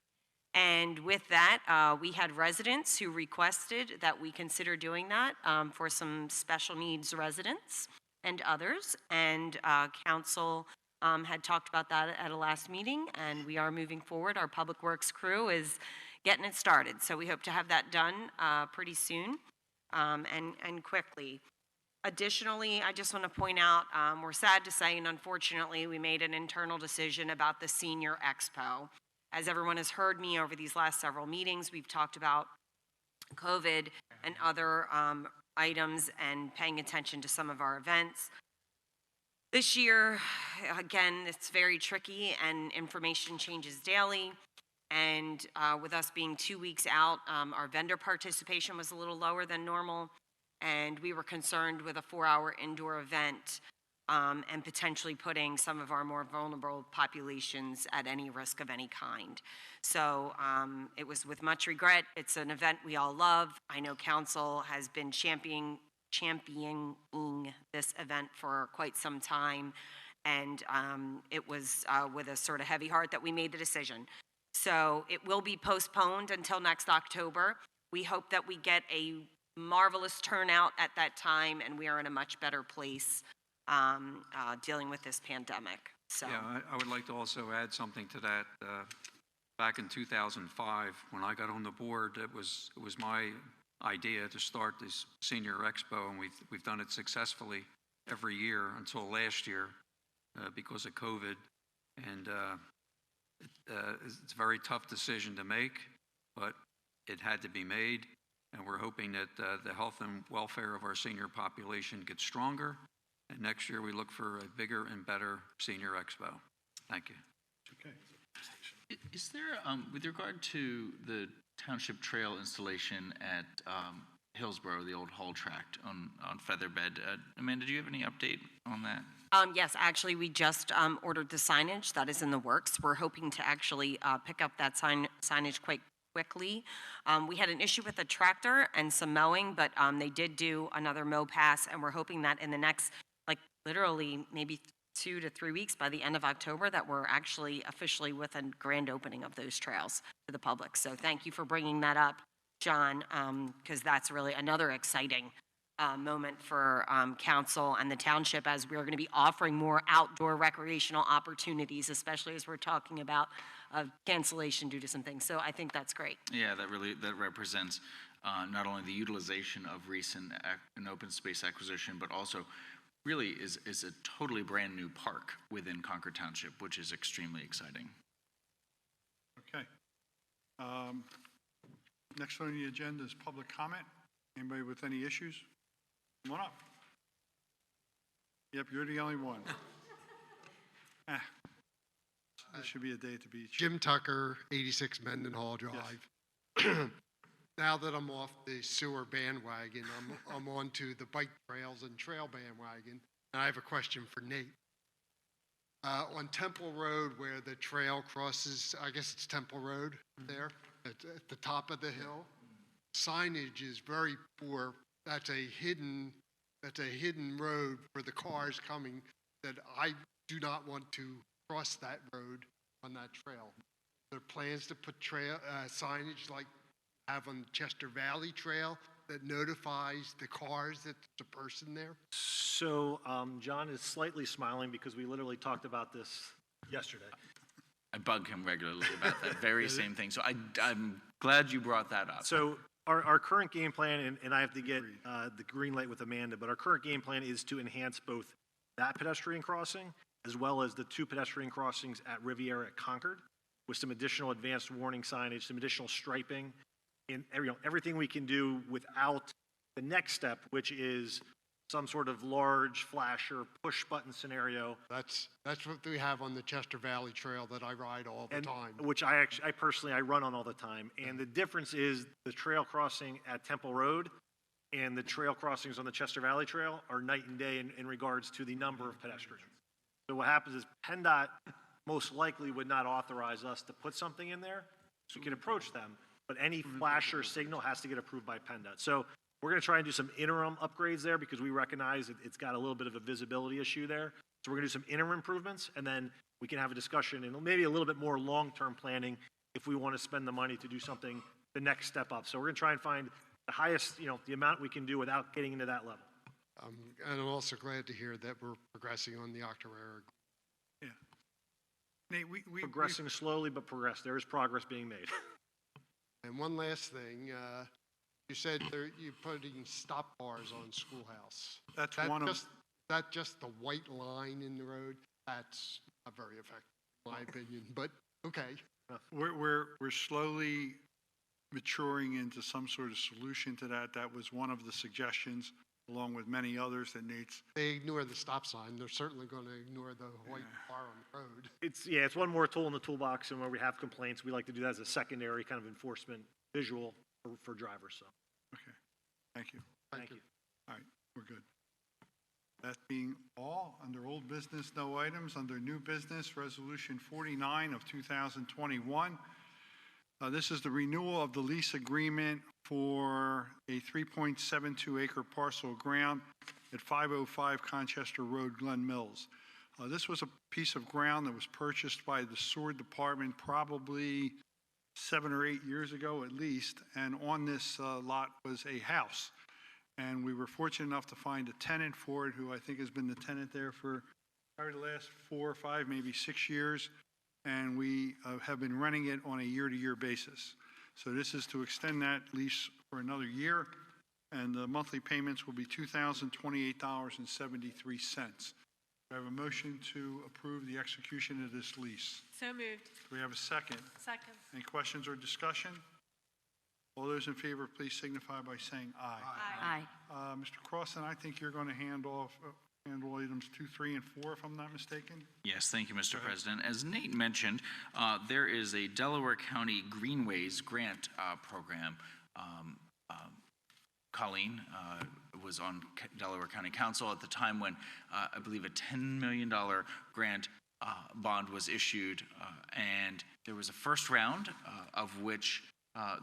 And with that, we had residents who requested that we consider doing that for some special needs residents and others. And council had talked about that at a last meeting, and we are moving forward. Our Public Works crew is getting it started. So we hope to have that done pretty soon and quickly. Additionally, I just want to point out, we're sad to say, and unfortunately, we made an internal decision about the Senior Expo. As everyone has heard me over these last several meetings, we've talked about COVID and other items and paying attention to some of our events. This year, again, it's very tricky and information changes daily. And with us being 2 weeks out, our vendor participation was a little lower than normal, and we were concerned with a 4-hour indoor event and potentially putting some of our more vulnerable populations at any risk of any kind. So it was with much regret. It's an event we all love. I know council has been championing this event for quite some time, and it was with a sort of heavy heart that we made the decision. So it will be postponed until next October. We hope that we get a marvelous turnout at that time, and we are in a much better place dealing with this pandemic. So. Yeah, I would like to also add something to that. Back in 2005, when I got on the board, it was my idea to start this Senior Expo, and we've done it successfully every year until last year because of COVID. And it's a very tough decision to make, but it had to be made. And we're hoping that the health and welfare of our senior population gets stronger. And next year we look for a bigger and better Senior Expo. Thank you. Okay. Is there, with regard to the township trail installation at Hillsborough, the old haul tract on Featherbed, Amanda, do you have any update on that? Yes, actually, we just ordered the signage. That is in the works. We're hoping to actually pick up that signage quite quickly. We had an issue with the tractor and some mowing, but they did do another mow pass, and we're hoping that in the next, like, literally maybe 2 to 3 weeks, by the end of October, that we're actually officially with a grand opening of those trails to the public. So thank you for bringing that up, John, because that's really another exciting moment for council and the township, as we're going to be offering more outdoor recreational opportunities, especially as we're talking about cancellation due to some things. So I think that's great. Yeah, that represents not only the utilization of recent an open space acquisition, but also really is a totally brand new park within Concord Township, which is extremely exciting. Okay. Next on the agenda is public comment. Anybody with any issues? Come on up. Yep, you're the only one. This should be a day at the beach. Jim Tucker, 86 Mendenhall Drive. Now that I'm off the sewer bandwagon, I'm on to the bike trails and trail bandwagon. And I have a question for Nate. On Temple Road, where the trail crosses, I guess it's Temple Road there, at the top of the hill, signage is very poor. That's a hidden road for the cars coming, that I do not want to cross that road on that trail. There are plans to put signage like have on Chester Valley Trail that notifies the cars that there's a person there? So John is slightly smiling because we literally talked about this yesterday. I bug him regularly about that very same thing. So I'm glad you brought that up. So our current game plan, and I have to get the green light with Amanda, but our current game plan is to enhance both that pedestrian crossing as well as the 2 pedestrian crossings at Riviera at Concord with some additional advanced warning signage, some additional striping, and everything we can do without the next step, which is some sort of large flasher push button scenario. That's what we have on the Chester Valley Trail that I ride all the time. Which I personally run on all the time. And the difference is the trail crossing at Temple Road and the trail crossings on the Chester Valley Trail are night and day in regards to the number of pedestrians. So what happens is PennDOT most likely would not authorize us to put something in there. So we can approach them, but any flasher signal has to get approved by PennDOT. So we're going to try and do some interim upgrades there because we recognize it's got a little bit of a visibility issue there. So we're going to do some interim improvements, and then we can have a discussion and maybe a little bit more long-term planning if we want to spend the money to do something the next step up. So we're going to try and find the highest, the amount we can do without getting into that level. And I'm also glad to hear that we're progressing on the Octorara. Yeah. Nate, we progressing slowly, but there is progress being made. And one last thing, you said you're putting stop bars on Schoolhouse. That's just the white line in the road. That's not very effective, in my opinion. But okay. We're slowly maturing into some sort of solution to that. That was one of the suggestions along with many others that Nate's. They ignore the stop sign. They're certainly going to ignore the white bar on the road. It's one more tool in the toolbox, and where we have complaints, we like to do that as a secondary kind of enforcement visual for drivers, so. Okay, thank you. Thank you. All right, we're good. That being all, under old business, no items. Under new business, Resolution 49 of 2021. This is the renewal of the lease agreement for a 3.72 acre parcel of ground at 505 Conchester Road, Glen Mills. This was a piece of ground that was purchased by the sewer department probably 7 or 8 years ago at least, and on this lot was a house. And we were fortunate enough to find a tenant for it, who I think has been the tenant there for probably the last 4 or 5, maybe 6 years. And we have been renting it on a year-to-year basis. So this is to extend that lease for another year, and the monthly payments will be $2,028.73. Do I have a motion to approve the execution of this lease? So moved. Do we have a second? Second. Any questions or discussion? All those in favor, please signify by saying aye. Aye. Mr. Crossan, I think you're going to handle items 2, 3, and 4, if I'm not mistaken. Yes, thank you, Mr. President. As Nate mentioned, there is a Delaware County Greenways grant program. Colleen was on Delaware County Council at the time when I believe a $10 million grant bond was issued, and there was a first round of which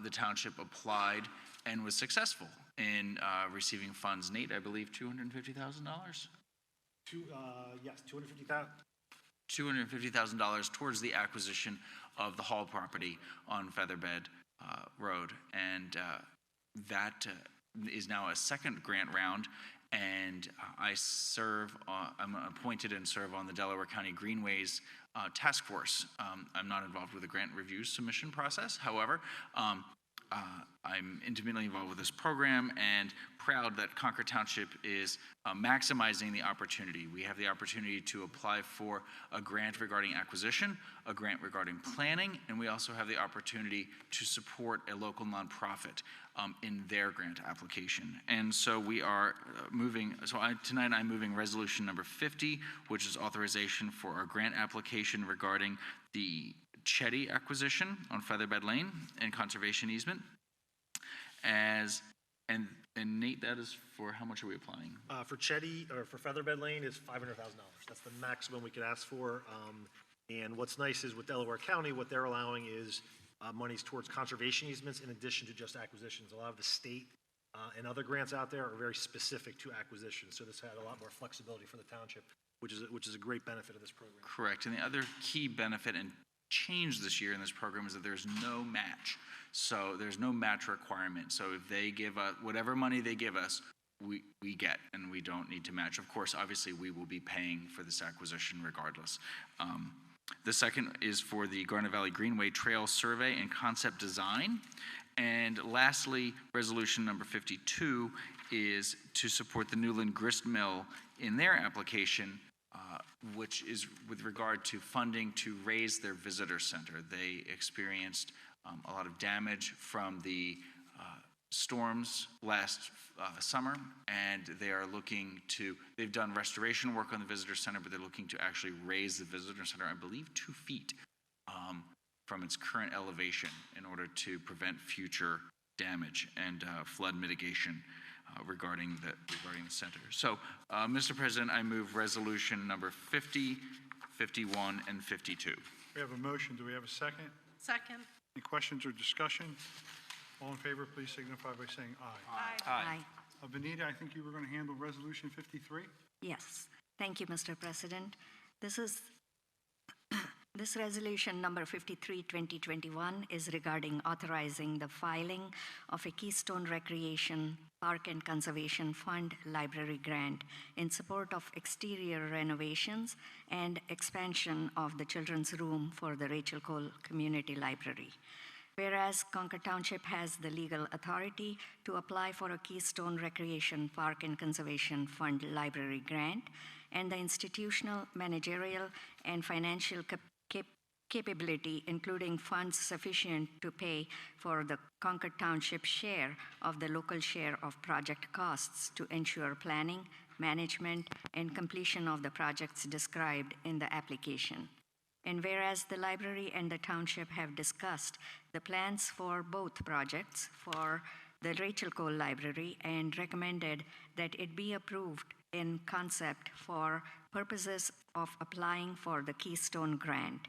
the township applied and was successful in receiving funds. Nate, I believe $250,000? Yes, $250,000. $250,000 towards the acquisition of the Hall property on Featherbed Road. And that is now a second grant round. And I'm appointed and serve on the Delaware County Greenways Task Force. I'm not involved with the grant review submission process. However, I'm intimately involved with this program and proud that Concord Township is maximizing the opportunity. We have the opportunity to apply for a grant regarding acquisition, a grant regarding planning, and we also have the opportunity to support a local nonprofit in their grant application. And so we are tonight I'm moving resolution number 50, which is authorization for our grant application regarding the Chetty acquisition on Featherbed Lane and conservation easement. And Nate, that is for how much are we applying? For Chetty, or for Featherbed Lane, is $500,000. That's the maximum we could ask for. And what's nice is with Delaware County, what they're allowing is monies towards conservation easements in addition to just acquisitions. A lot of the state and other grants out there are very specific to acquisitions. So this had a lot more flexibility for the township, which is a great benefit of this program. Correct. And the other key benefit and change this year in this program is that there's no match. So there's no match requirement. So if they give us whatever money they give us, we get, and we don't need to match. Of course, obviously, we will be paying for this acquisition regardless. The second is for the Garnet Valley Greenway Trail Survey and Concept Design. And lastly, resolution number 52 is to support the Newland Grist Mill in their application, which is with regard to funding to raise their visitor center. They experienced a lot of damage from the storms last summer, and they've done restoration work on the visitor center, but they're looking to actually raise the visitor center, I believe, 2 feet from its current elevation in order to prevent future damage and flood mitigation regarding the center. So, Mr. President, I move resolution number 50, 51, and 52. We have a motion. Do we have a second? Second. Any questions or discussion? All in favor, please signify by saying aye. Aye. Benita, I think you were going to handle resolution 53? Yes. Thank you, Mr. President. This resolution number 53, 2021 is regarding authorizing the filing of a Keystone Recreation Park and Conservation Fund library grant in support of exterior renovations and expansion of the children's room for the Rachel Cole Community Library. Whereas Concord Township has the legal authority to apply for a Keystone Recreation Park and Conservation Fund library grant, and the institutional, managerial, and financial capability, including funds sufficient to pay for the Concord Township share of the local share of project costs to ensure planning, management, and completion of the projects described in the application. And whereas the library and the township have discussed the plans for both projects for the Rachel Cole Library and recommended that it be approved in concept for purposes of applying for the Keystone Grant.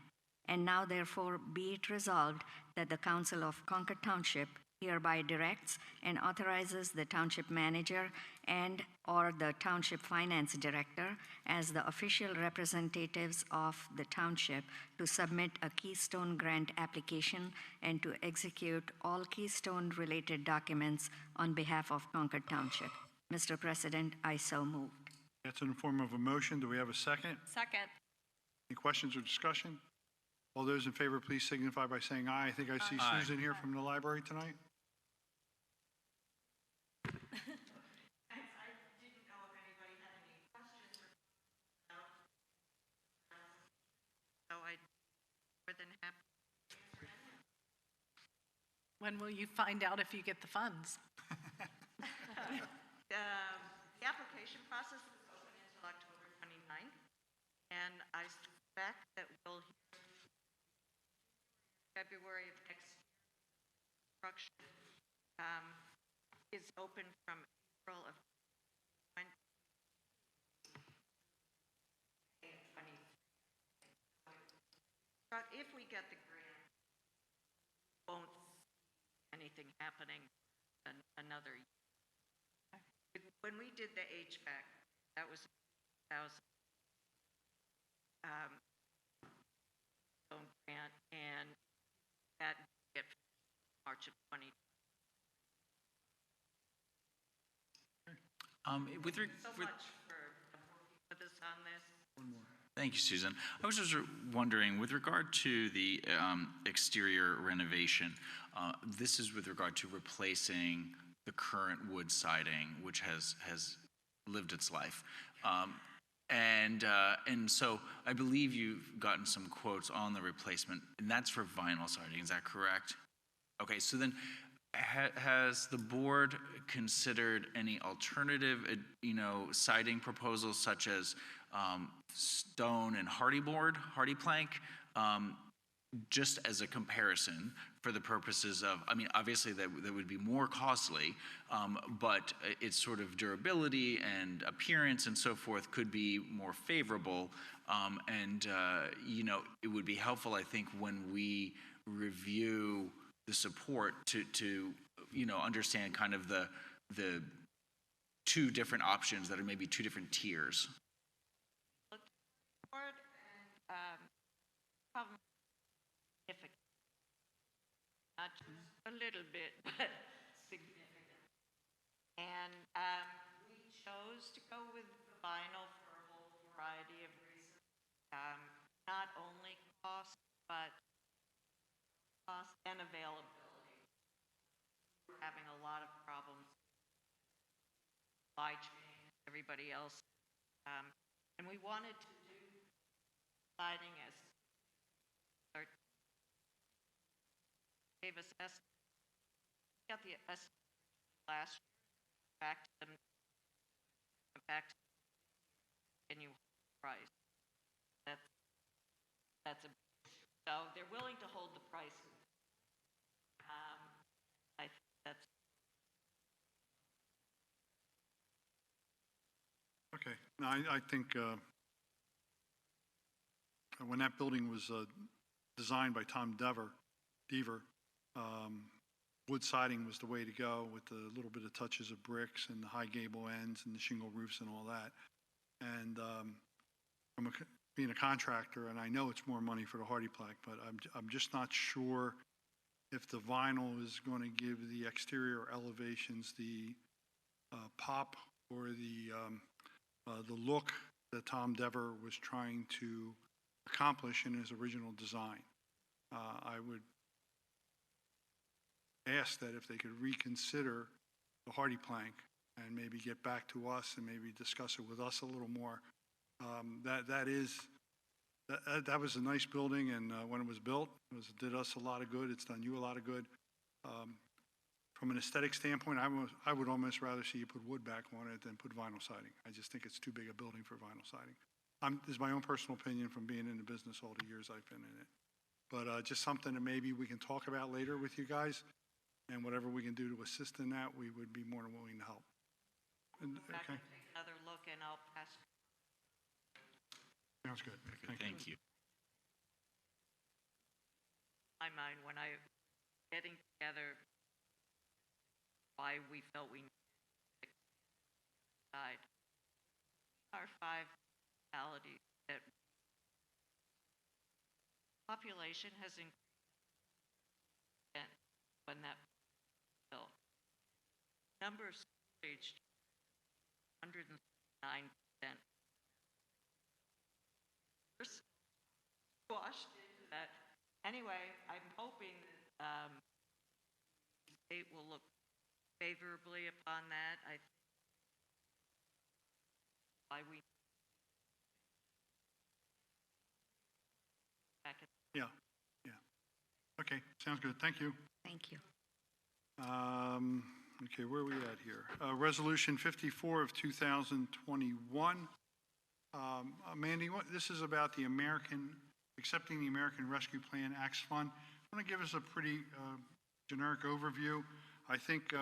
And now therefore be it resolved that the Council of Concord Township hereby directs and authorizes the township manager and or the township finance director as the official representatives of the township to submit a Keystone Grant application and to execute all Keystone related documents on behalf of Concord Township. Mr. President, I so moved. That's in the form of a motion. Do we have a second? Second. Any questions or discussion? All those in favor, please signify by saying aye. I think I see Aye. Susan here from the library tonight. When will you find out if you get the funds? The application process is open until October 29th, and I suspect that we'll hear February of next year. Construction is open from April of 2023. But if we get the grant, won't anything happening another year. When we did the HVAC, that was 2000 grant, and that get March of 2020. With So much for working with us on this. Thank you, Susan. I was just wondering, with regard to the exterior renovation, this is with regard to replacing the current wood siding, which has lived its life. And so I believe you've gotten some quotes on the replacement, and that's for vinyl siding, is that correct? Okay, so then has the board considered any alternative, siding proposals such as stone and hardy plank, just as a comparison for the purposes of, obviously that would be more costly, but its sort of durability and appearance and so forth could be more favorable. It would be helpful, I think, when we review the support to understand kind of the two different options that are maybe two different tiers. Problem significant, not just a little bit, but significant. And we chose to go with vinyl for a whole variety of reasons. Not only cost, but cost and availability. We're having a lot of problems, supply chain, everybody else, and we wanted to do siding as gave us estimates. We got the estimate last year, back to them, and you price. That's a so they're willing to hold the price. I think that's Okay. No, I think when that building was designed by Tom Dever, wood siding was the way to go with the little bit of touches of bricks and the high gable ends and the shingle roofs and all that. And being a contractor, and I know it's more money for the hardy plank, but I'm just not sure if the vinyl is going to give the exterior elevations the pop or the look that Tom Dever was trying to accomplish in his original design. I would ask that if they could reconsider the hardy plank and maybe get back to us and maybe discuss it with us a little more. That is that was a nice building, and when it was built, it did us a lot of good. It's done you a lot of good. From an aesthetic standpoint, I would almost rather see you put wood back on it than put vinyl siding. I just think it's too big a building for vinyl siding. This is my own personal opinion from being in the business all the years I've been in it. But just something that maybe we can talk about later with you guys, and whatever we can do to assist in that, we would be more than willing to help. Okay. Take another look and I'll pass. Sounds good. Thank you. My mind when I getting together why we felt we needed to decide our 5 municipalities that population has increased when that bill number of aged 109%. We're squashed into that. Anyway, I'm hoping that the state will look favorably upon that. I think why we Yeah. Okay, sounds good. Thank you. Thank you. Okay, where are we at here? Resolution 54 of 2021. Mandy, this is about the accepting the American Rescue Plan Acts Fund. Want to give us a pretty generic overview? I think,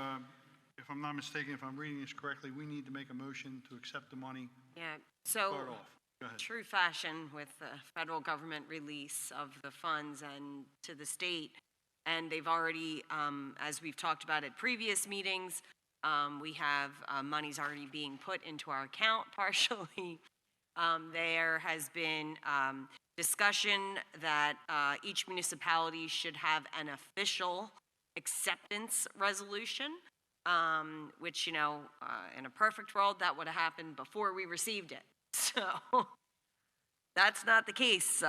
if I'm not mistaken, if I'm reading this correctly, we need to make a motion to accept the money. Yeah, so Start off. Go ahead. true fashion with the federal government release of the funds and to the state, and they've already, as we've talked about at previous meetings, we have monies already being put into our account partially. There has been discussion that each municipality should have an official acceptance resolution, which, in a perfect world, that would have happened before we received it. So that's not the case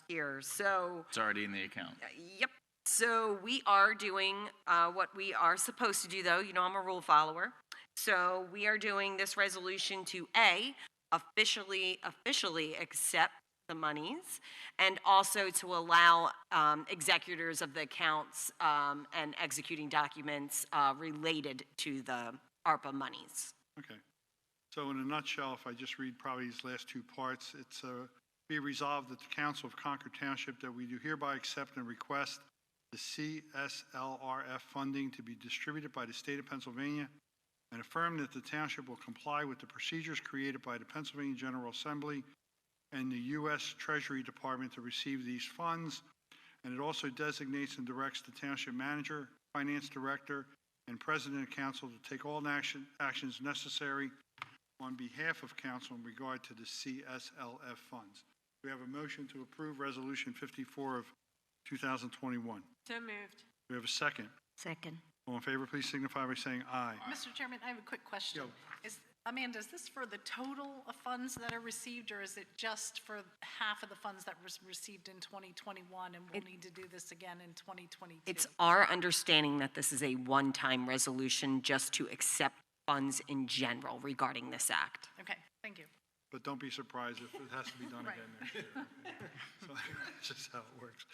here. So It's already in the account. yep. So we are doing what we are supposed to do, though. I'm a rule follower. So we are doing this resolution to officially accept the monies, and also to allow executors of the accounts and executing documents related to the ARPA monies. Okay. So in a nutshell, if I just read probably these last two parts, it's be resolved that the Council of Concord Township that we do hereby accept and request the CSLRF funding to be distributed by the state of Pennsylvania, and affirm that the township will comply with the procedures created by the Pennsylvania General Assembly and the U.S. Treasury Department to receive these funds. And it also designates and directs the township manager, finance director, and president of council to take all actions necessary on behalf of council in regard to the CSLF funds. We have a motion to approve Resolution 54 of 2021. So moved. We have a second. Second. All in favor, please signify by saying aye. Mr. Chairman, I have a quick question. Yo. Amanda, is this for the total of funds that are received, or is it just for half of the funds that was received in 2021, and we'll need to do this again in 2022? It's our understanding that this is a one-time resolution just to accept funds in general regarding this act. Okay, thank you. But don't be surprised if it has to be done Right. again next year. Okay. So that's just how it works.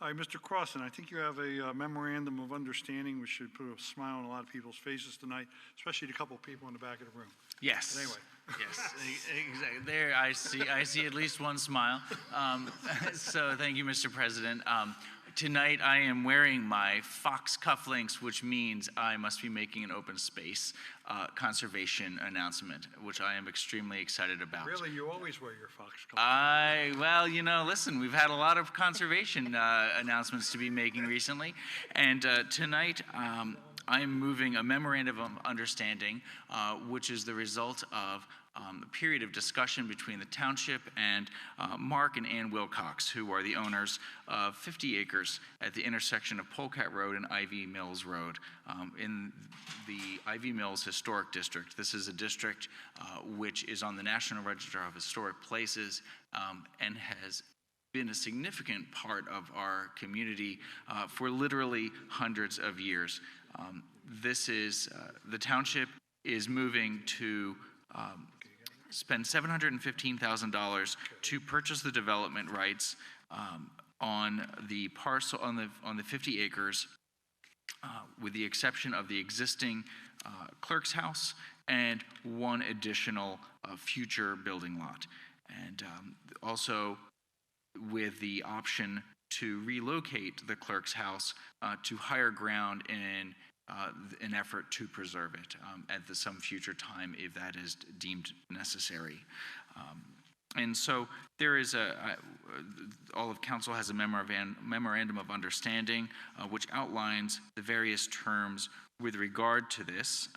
All right, Mr. Crossan, I think you have a memorandum of understanding which should put a smile on a lot of people's faces tonight, especially the couple of people in the back of the room. Yes. But anyway. Yes, exactly. There, I see at least one smile. So thank you, Mr. President. Tonight, I am wearing my Fox cufflinks, which means I must be making an open space conservation announcement, which I am extremely excited about. Really, you always wear your Fox color. Well, listen, we've had a lot of conservation announcements to be making recently, and tonight I am moving a memorandum of understanding, which is the result of a period of discussion between the township and Mark and Ann Wilcox, who are the owners of 50 acres at the intersection of Polecat Road and Ivy Mills Road in the Ivy Mills Historic District. This is a district which is on the National Register of Historic Places and has been a significant part of our community for literally hundreds of years. The township is moving to spend $715,000 to purchase the development rights on the parcel, on the 50 acres, with the exception of the existing clerk's house and one additional future building lot. And also with the option to relocate the clerk's house to higher ground in an effort to preserve it at some future time if that is deemed necessary. And so there is all of council has a memorandum of understanding which outlines the various terms with regard to this.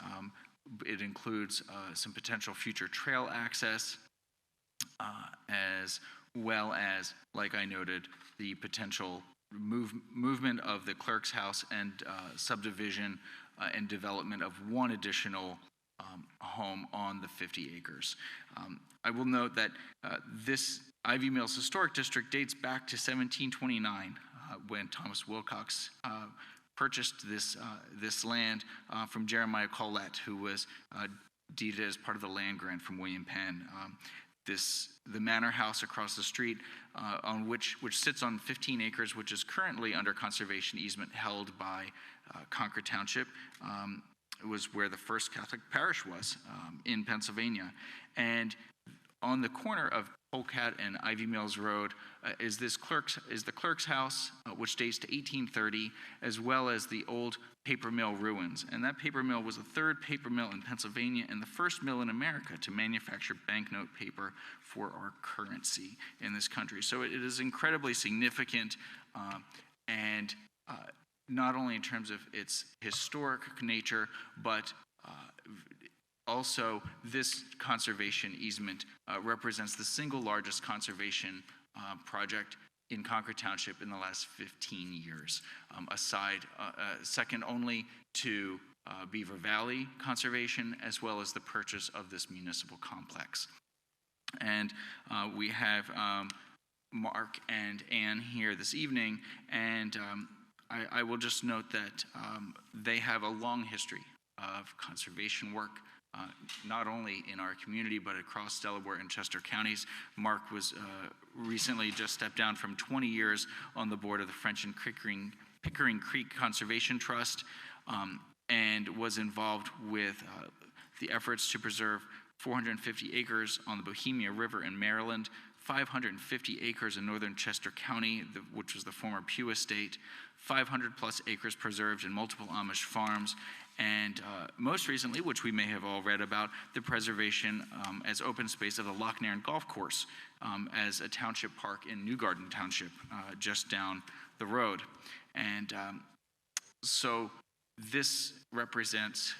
It includes some potential future trail access, as well as, like I noted, the potential movement of the clerk's house and subdivision and development of one additional home on the 50 acres. I will note that this Ivy Mills Historic District dates back to 1729 when Thomas Wilcox purchased this land from Jeremiah Collette, who was deeded as part of the land grant from William Penn. The manor house across the street, on which sits on 15 acres, which is currently under conservation easement held by Concord Township, was where the first Catholic parish was in Pennsylvania. And on the corner of Polecat and Ivy Mills Road is the clerk's house, which dates to 1830, as well as the old paper mill ruins. And that paper mill was the third paper mill in Pennsylvania and the first mill in America to manufacture banknote paper for our currency in this country. So it is incredibly significant, and not only in terms of its historic nature, but also this conservation easement represents the single largest conservation project in Concord Township in the last 15 years, second only to Beaver Valley Conservation, as well as the purchase of this municipal complex. And we have Mark and Ann here this evening, and I will just note that they have a long history of conservation work, not only in our community, but across Delaware and Chester counties. Mark was recently just stepped down from 20 years on the board of the French and Pickering Creek Conservation Trust, and was involved with the efforts to preserve 450 acres on the Bohemia River in Maryland, 550 acres in northern Chester County, which was the former Pew Estate, 500 plus acres preserved in multiple Amish farms, and most recently, which we may have all read about, the preservation as open space of the Lochnairn Golf Course as a township park in New Garden Township, just down the road. And so this represents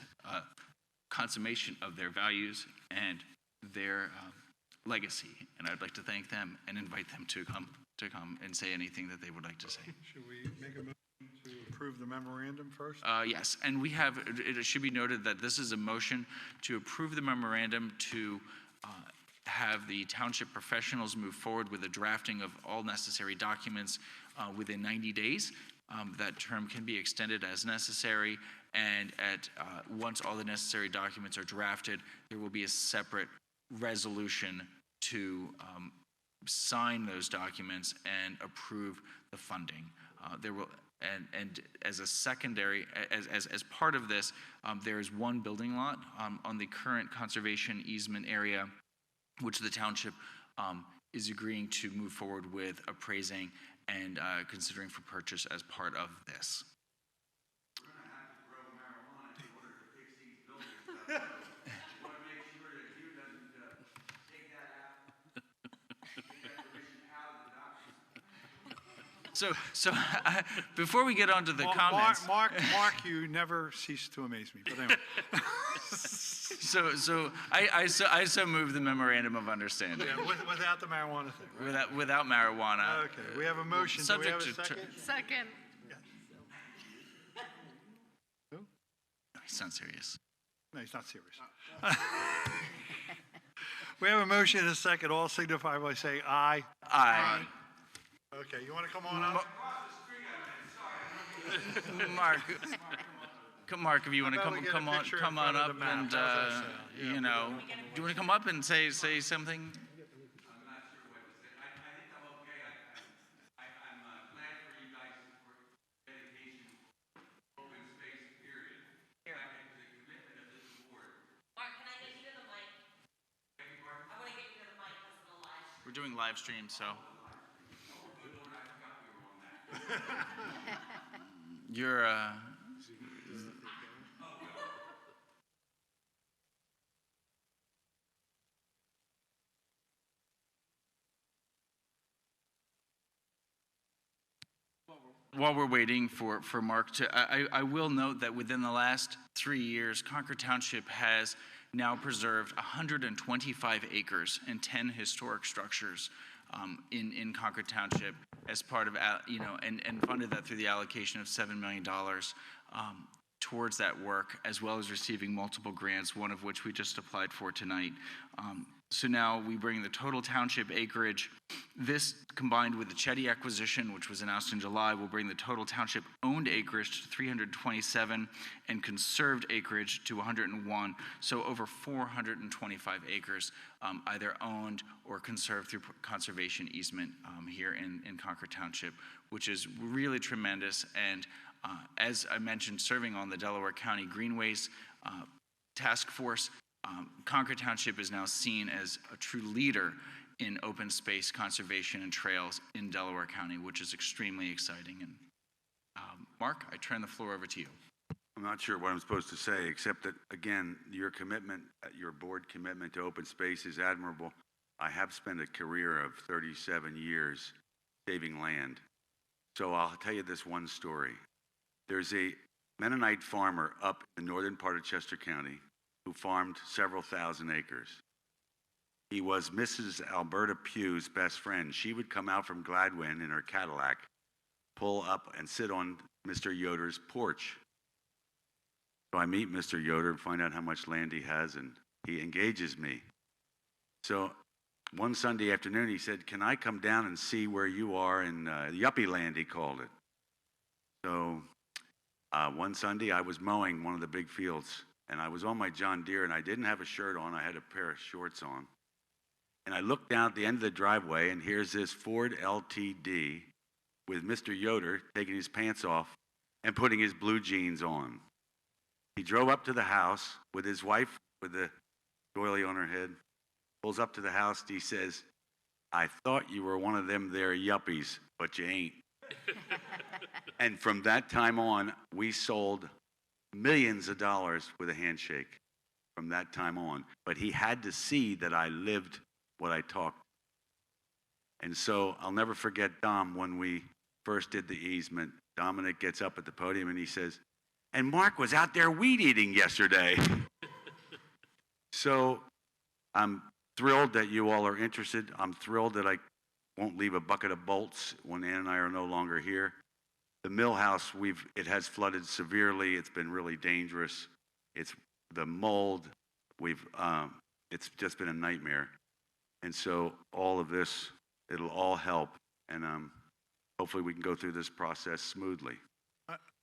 consummation of their values and their legacy, and I'd like to thank them and invite them to come and say anything that they would like to say. Should we make a motion to approve the memorandum first? Yes, and it should be noted that this is a motion to approve the memorandum to have the township professionals move forward with the drafting of all necessary documents within 90 days. That term can be extended as necessary, and once all the necessary documents are drafted, there will be a separate resolution to sign those documents and approve the funding. There will, and as a secondary, as part of this, there is one building lot on the current conservation easement area, which the township is agreeing to move forward with appraising and considering for purchase as part of this. We're going to have to grow marijuana in order to fix these buildings. We want to make sure that Hugh doesn't take that permission out of the document. So before we get on to the comments, Mark, you never cease to amaze me. But anyway. So I so move the memorandum of understanding. Yeah, without the marijuana thing. Right? Without marijuana. Okay, we have a motion. Do we have a second? Second. Who? No, he's not serious. No, he's not serious. We have a motion and a second. All signify by saying aye. Aye. Okay, you want to come on up? Mark. Mark, if you want to How about we get a come on picture in come on front of up the map? and How's that sound? Yeah, you know, do you want to come up and say something? We're doing live stream, so. You're, while we're waiting for Mark to, I will note that within the last 3 years, Concord Township has now preserved 125 acres and 10 historic structures in Concord Township as part of, and funded that through the allocation of $7 million towards that work, as well as receiving multiple grants, one of which we just applied for tonight. So now we bring the total township acreage. This, combined with the Chetty acquisition, which was announced in July, will bring the total township owned acreage to 327 and conserved acreage to 101. So over 425 acres either owned or conserved through conservation easement here in Concord Township, which is really tremendous. And as I mentioned, serving on the Delaware County Greenways Task Force, Concord Township is now seen as a true leader in open space conservation and trails in Delaware County, which is extremely exciting. And Mark, I turn the floor over to you. I'm not sure what I'm supposed to say, except that, again, your commitment, your board commitment to open space is admirable. I have spent a career of 37 years saving land. So I'll tell you this one story. There's a Mennonite farmer up in the northern part of Chester County who farmed several thousand acres. He was Mrs. Alberta Pugh's best friend. She would come out from Gladwin in her Cadillac, pull up and sit on Mr. Yoder's porch. So I meet Mr. Yoder and find out how much land he has, and he engages me. So one Sunday afternoon, he said, "Can I come down and see where you are in Yuppie Land," he called it. So one Sunday, I was mowing one of the big fields, and I was on my John Deere, and I didn't have a shirt on. I had a pair of shorts on. And I looked down at the end of the driveway, and here's this Ford LTD with Mr. Yoder taking his pants off and putting his blue jeans on. He drove up to the house with his wife with the doily on her head, pulls up to the house, and he says, "I thought you were one of them there yuppies, but you ain't." And from that time on, we sold millions of dollars with a handshake from that time on. But he had to see that I lived what I talked. And so I'll never forget Dom when we first did the easement. Dominic gets up at the podium and he says, "And Mark was out there weed eating yesterday." So I'm thrilled that you all are interested. I'm thrilled that I won't leave a bucket of bolts when Ann and I are no longer here. The mill house, it has flooded severely. It's been really dangerous. It's the mold. It's just been a nightmare. And so all of this, it'll all help. And hopefully we can go through this process smoothly.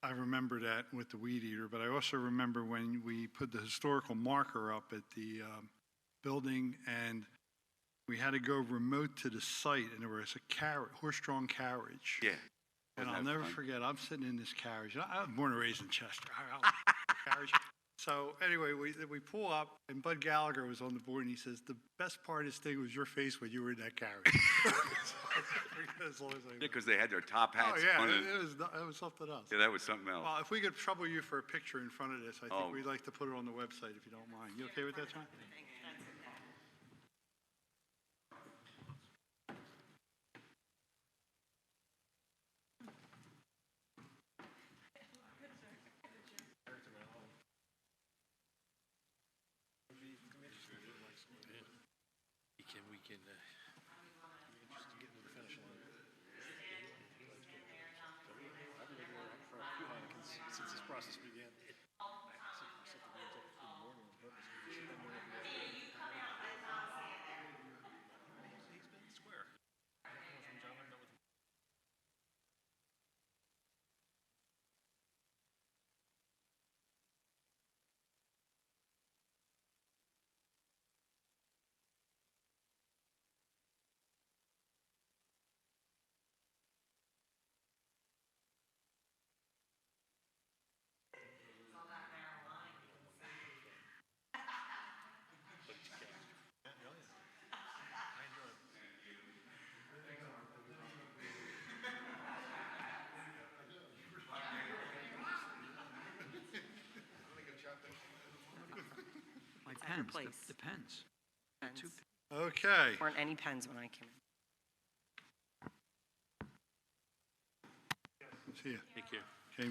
I remember that with the weed eater, but I also remember when we put the historical marker up at the building, and we had to go remote to the site, and there was a horse-drawn carriage. Yeah. And I'll never forget, I'm sitting in this carriage. I was born and raised in Chester. Carriage. So anyway, we pull up, and Bud Gallagher was on the board, and he says, "The best part of this thing was your face when you were in that carriage." As long as I Because they had their top hats Oh, yeah, on. it was something else. Yeah, that was something else. Well, if we could trouble you for a picture in front of this, I think Oh. we'd like to put it on the website, if you don't mind. You okay with that, John? Since this process began. replace. Depends. Pens. Okay. Weren't any pens when I came in. See ya. Take care. Okay.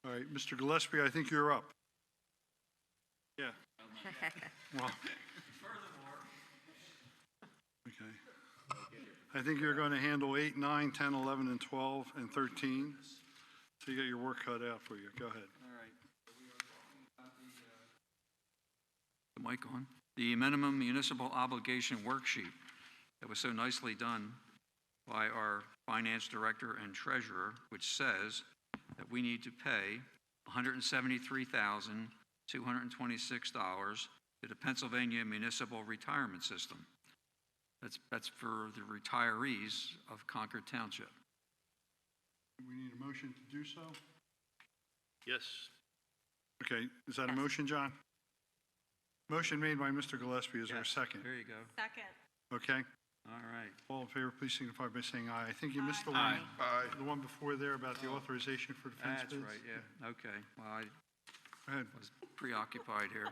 All right, Mr. Gillespie, I think you're up. Yeah. Well. Okay. I think you're going to handle 8, 9, 10, 11, and 12, and 13. So you got your work cut out for you. Go ahead. All right. The mic on. The minimum municipal obligation worksheet that was so nicely done by our finance director and treasurer, which says that we need to pay $173,226 to the Pennsylvania Municipal Retirement System. That's for the retirees of Concord Township. We need a motion to do so? Yes. Okay, is that a motion, John? Motion made by Mr. Gillespie. Is there a second? There you go. Second. Okay. All right. All in favor, please signify by saying aye. I think you missed the one. Aye. The one before there about the authorization for defense That's bids. right, yeah. Okay. Well, I Go ahead. was preoccupied here.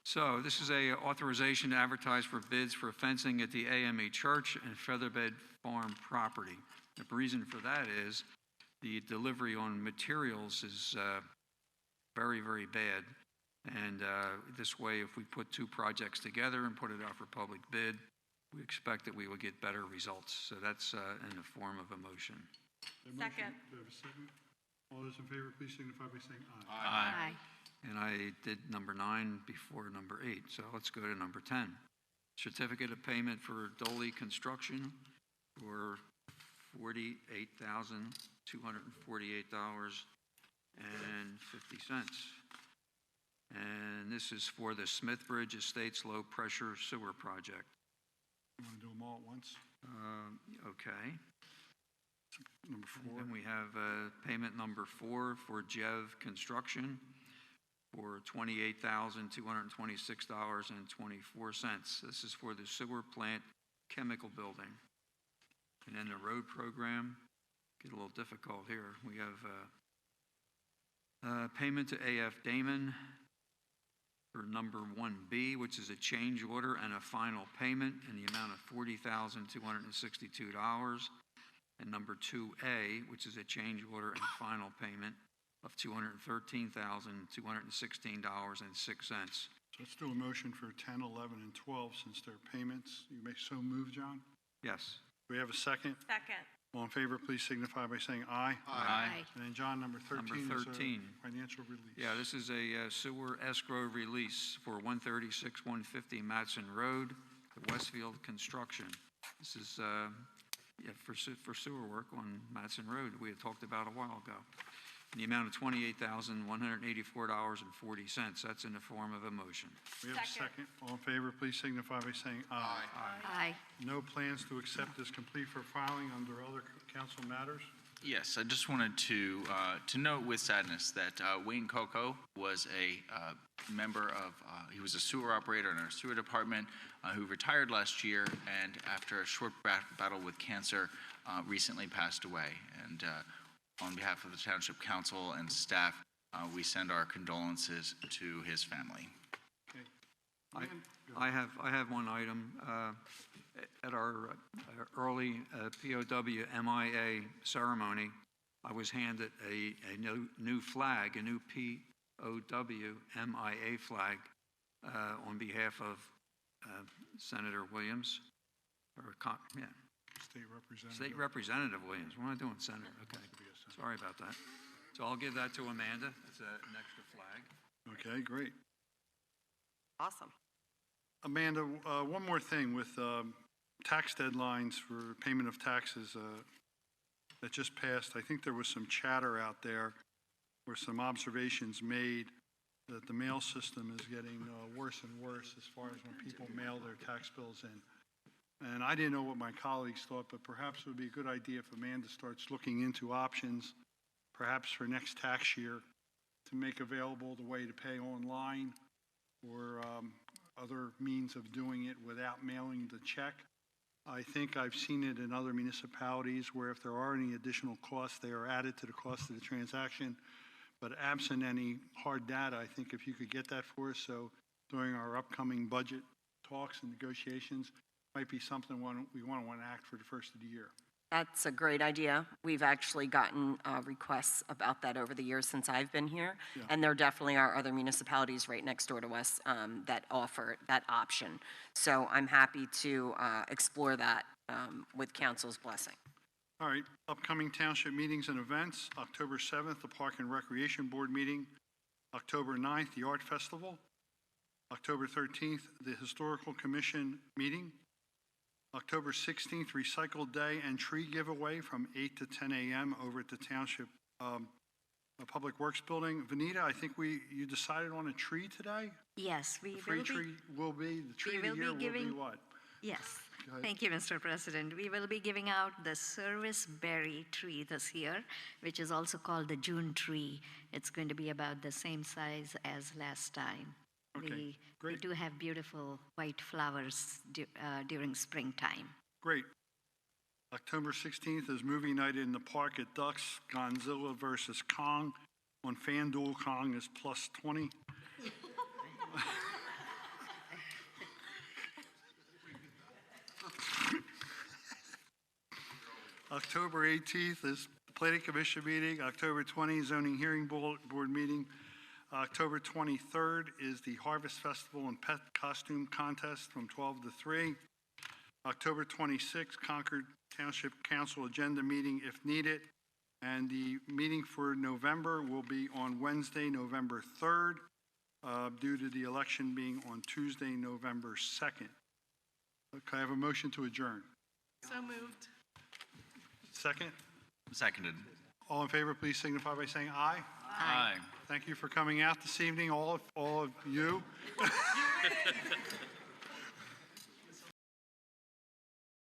So this is a authorization to advertise for bids for fencing at the AME Church and Featherbed Farm property. The reason for that is the delivery on materials is very, very bad. And this way, if we put two projects together and put it out for public bid, we expect that we will get better results. So that's in the form of a motion. Second. Do I have a second? All those in favor, please signify by saying aye. Aye. And I did number 9 before number 8, so let's go to number 10. Certificate of payment for Dolly Construction for $48,248.50. And this is for the Smithbridge Estates Low Pressure Sewer Project. You want to do them all at once? Okay. Number 4. And we have payment number 4 for Jev Construction for $28,226.24. This is for the sewer plant chemical building. And then the road program, get a little difficult here. We have payment to AF Damon for number 1B, which is a change order and a final payment in the amount of $40,262. And number 2A, which is a change order and final payment of $213,216.06. So let's do a motion for 10, 11, and 12 since they're payments. You may so move, John. Yes. Do we have a second? Second. All in favor, please signify by saying aye. Aye. And then John, number 13 Number is 13. a financial release. Yeah, this is a sewer escrow release for 136-150 Matson Road, the Westfield Construction. This is for sewer work on Matson Road we had talked about a while ago. In the amount of $28,184.40. That's in the form of a motion. We have a second. All in favor, please signify by saying aye. Aye. No plans to accept as complete for filing under other council matters? Yes, I just wanted to note with sadness that Wayne Coco was a member of, he was a sewer operator in our sewer department who retired last year and after a short battle with cancer recently passed away. And on behalf of the Township Council and staff, we send our condolences to his family. Okay. I have one item. At our early POW MIA ceremony, I was handed a new flag, a new POW MIA flag on behalf of Senator Williams, State Representative. State Representative Williams. What am I doing, Senator? Okay, sorry about that. So I'll give that to Amanda. It's an extra flag. Okay, great. Awesome. Amanda, one more thing with tax deadlines for payment of taxes that just passed. I think there was some chatter out there where some observations made that the mail system is getting worse and worse as far as when people mail their tax bills in. And I didn't know what my colleagues thought, but perhaps it would be a good idea if Amanda starts looking into options, perhaps for next tax year, to make available the way to pay online or other means of doing it without mailing the check. I think I've seen it in other municipalities where if there are any additional costs, they are added to the cost of the transaction. But absent any hard data, I think if you could get that for us, so during our upcoming budget talks and negotiations, might be something we want to enact for the first of the year. That's a great idea. We've actually gotten requests about that over the years since I've been here. Yeah. And there definitely are other municipalities right next door to us that offer that option. So I'm happy to explore that with council's blessing. All right, upcoming township meetings and events, October 7th, the Park and Recreation Board meeting, October 9th, the Art Festival, October 13th, the Historical Commission meeting, October 16th, Recycle Day and Tree Giveaway from 8 to 10 a.m. over at the Township Public Works Building. Vanita, I think you decided on a tree today? Yes, we The will free be. tree will be, the tree of the will be year will be giving- what? Yes. Go ahead. Thank you, Mr. President. We will be giving out the service berry tree this year, which is also called the June tree. It's going to be about the same size as last time. Okay, We great. do have beautiful white flowers during springtime. Great. October 16th is movie night in the park at Ducks, Godzilla versus Kong. On FanDuel, Kong is plus 20. October 18th is Planning Commission meeting. October 20th, Zoning Hearing Board meeting. October 23rd is the Harvest Festival and Pet Costume Contest from 12 to 3. October 26th, Concord Township Council agenda meeting if needed. And the meeting for November will be on Wednesday, November 3rd, due to the election being on Tuesday, November 2nd. Can I have a motion to adjourn? So moved. Second? Seconded. All in favor, please signify by saying aye. Aye. Thank you for coming out this evening, all of you.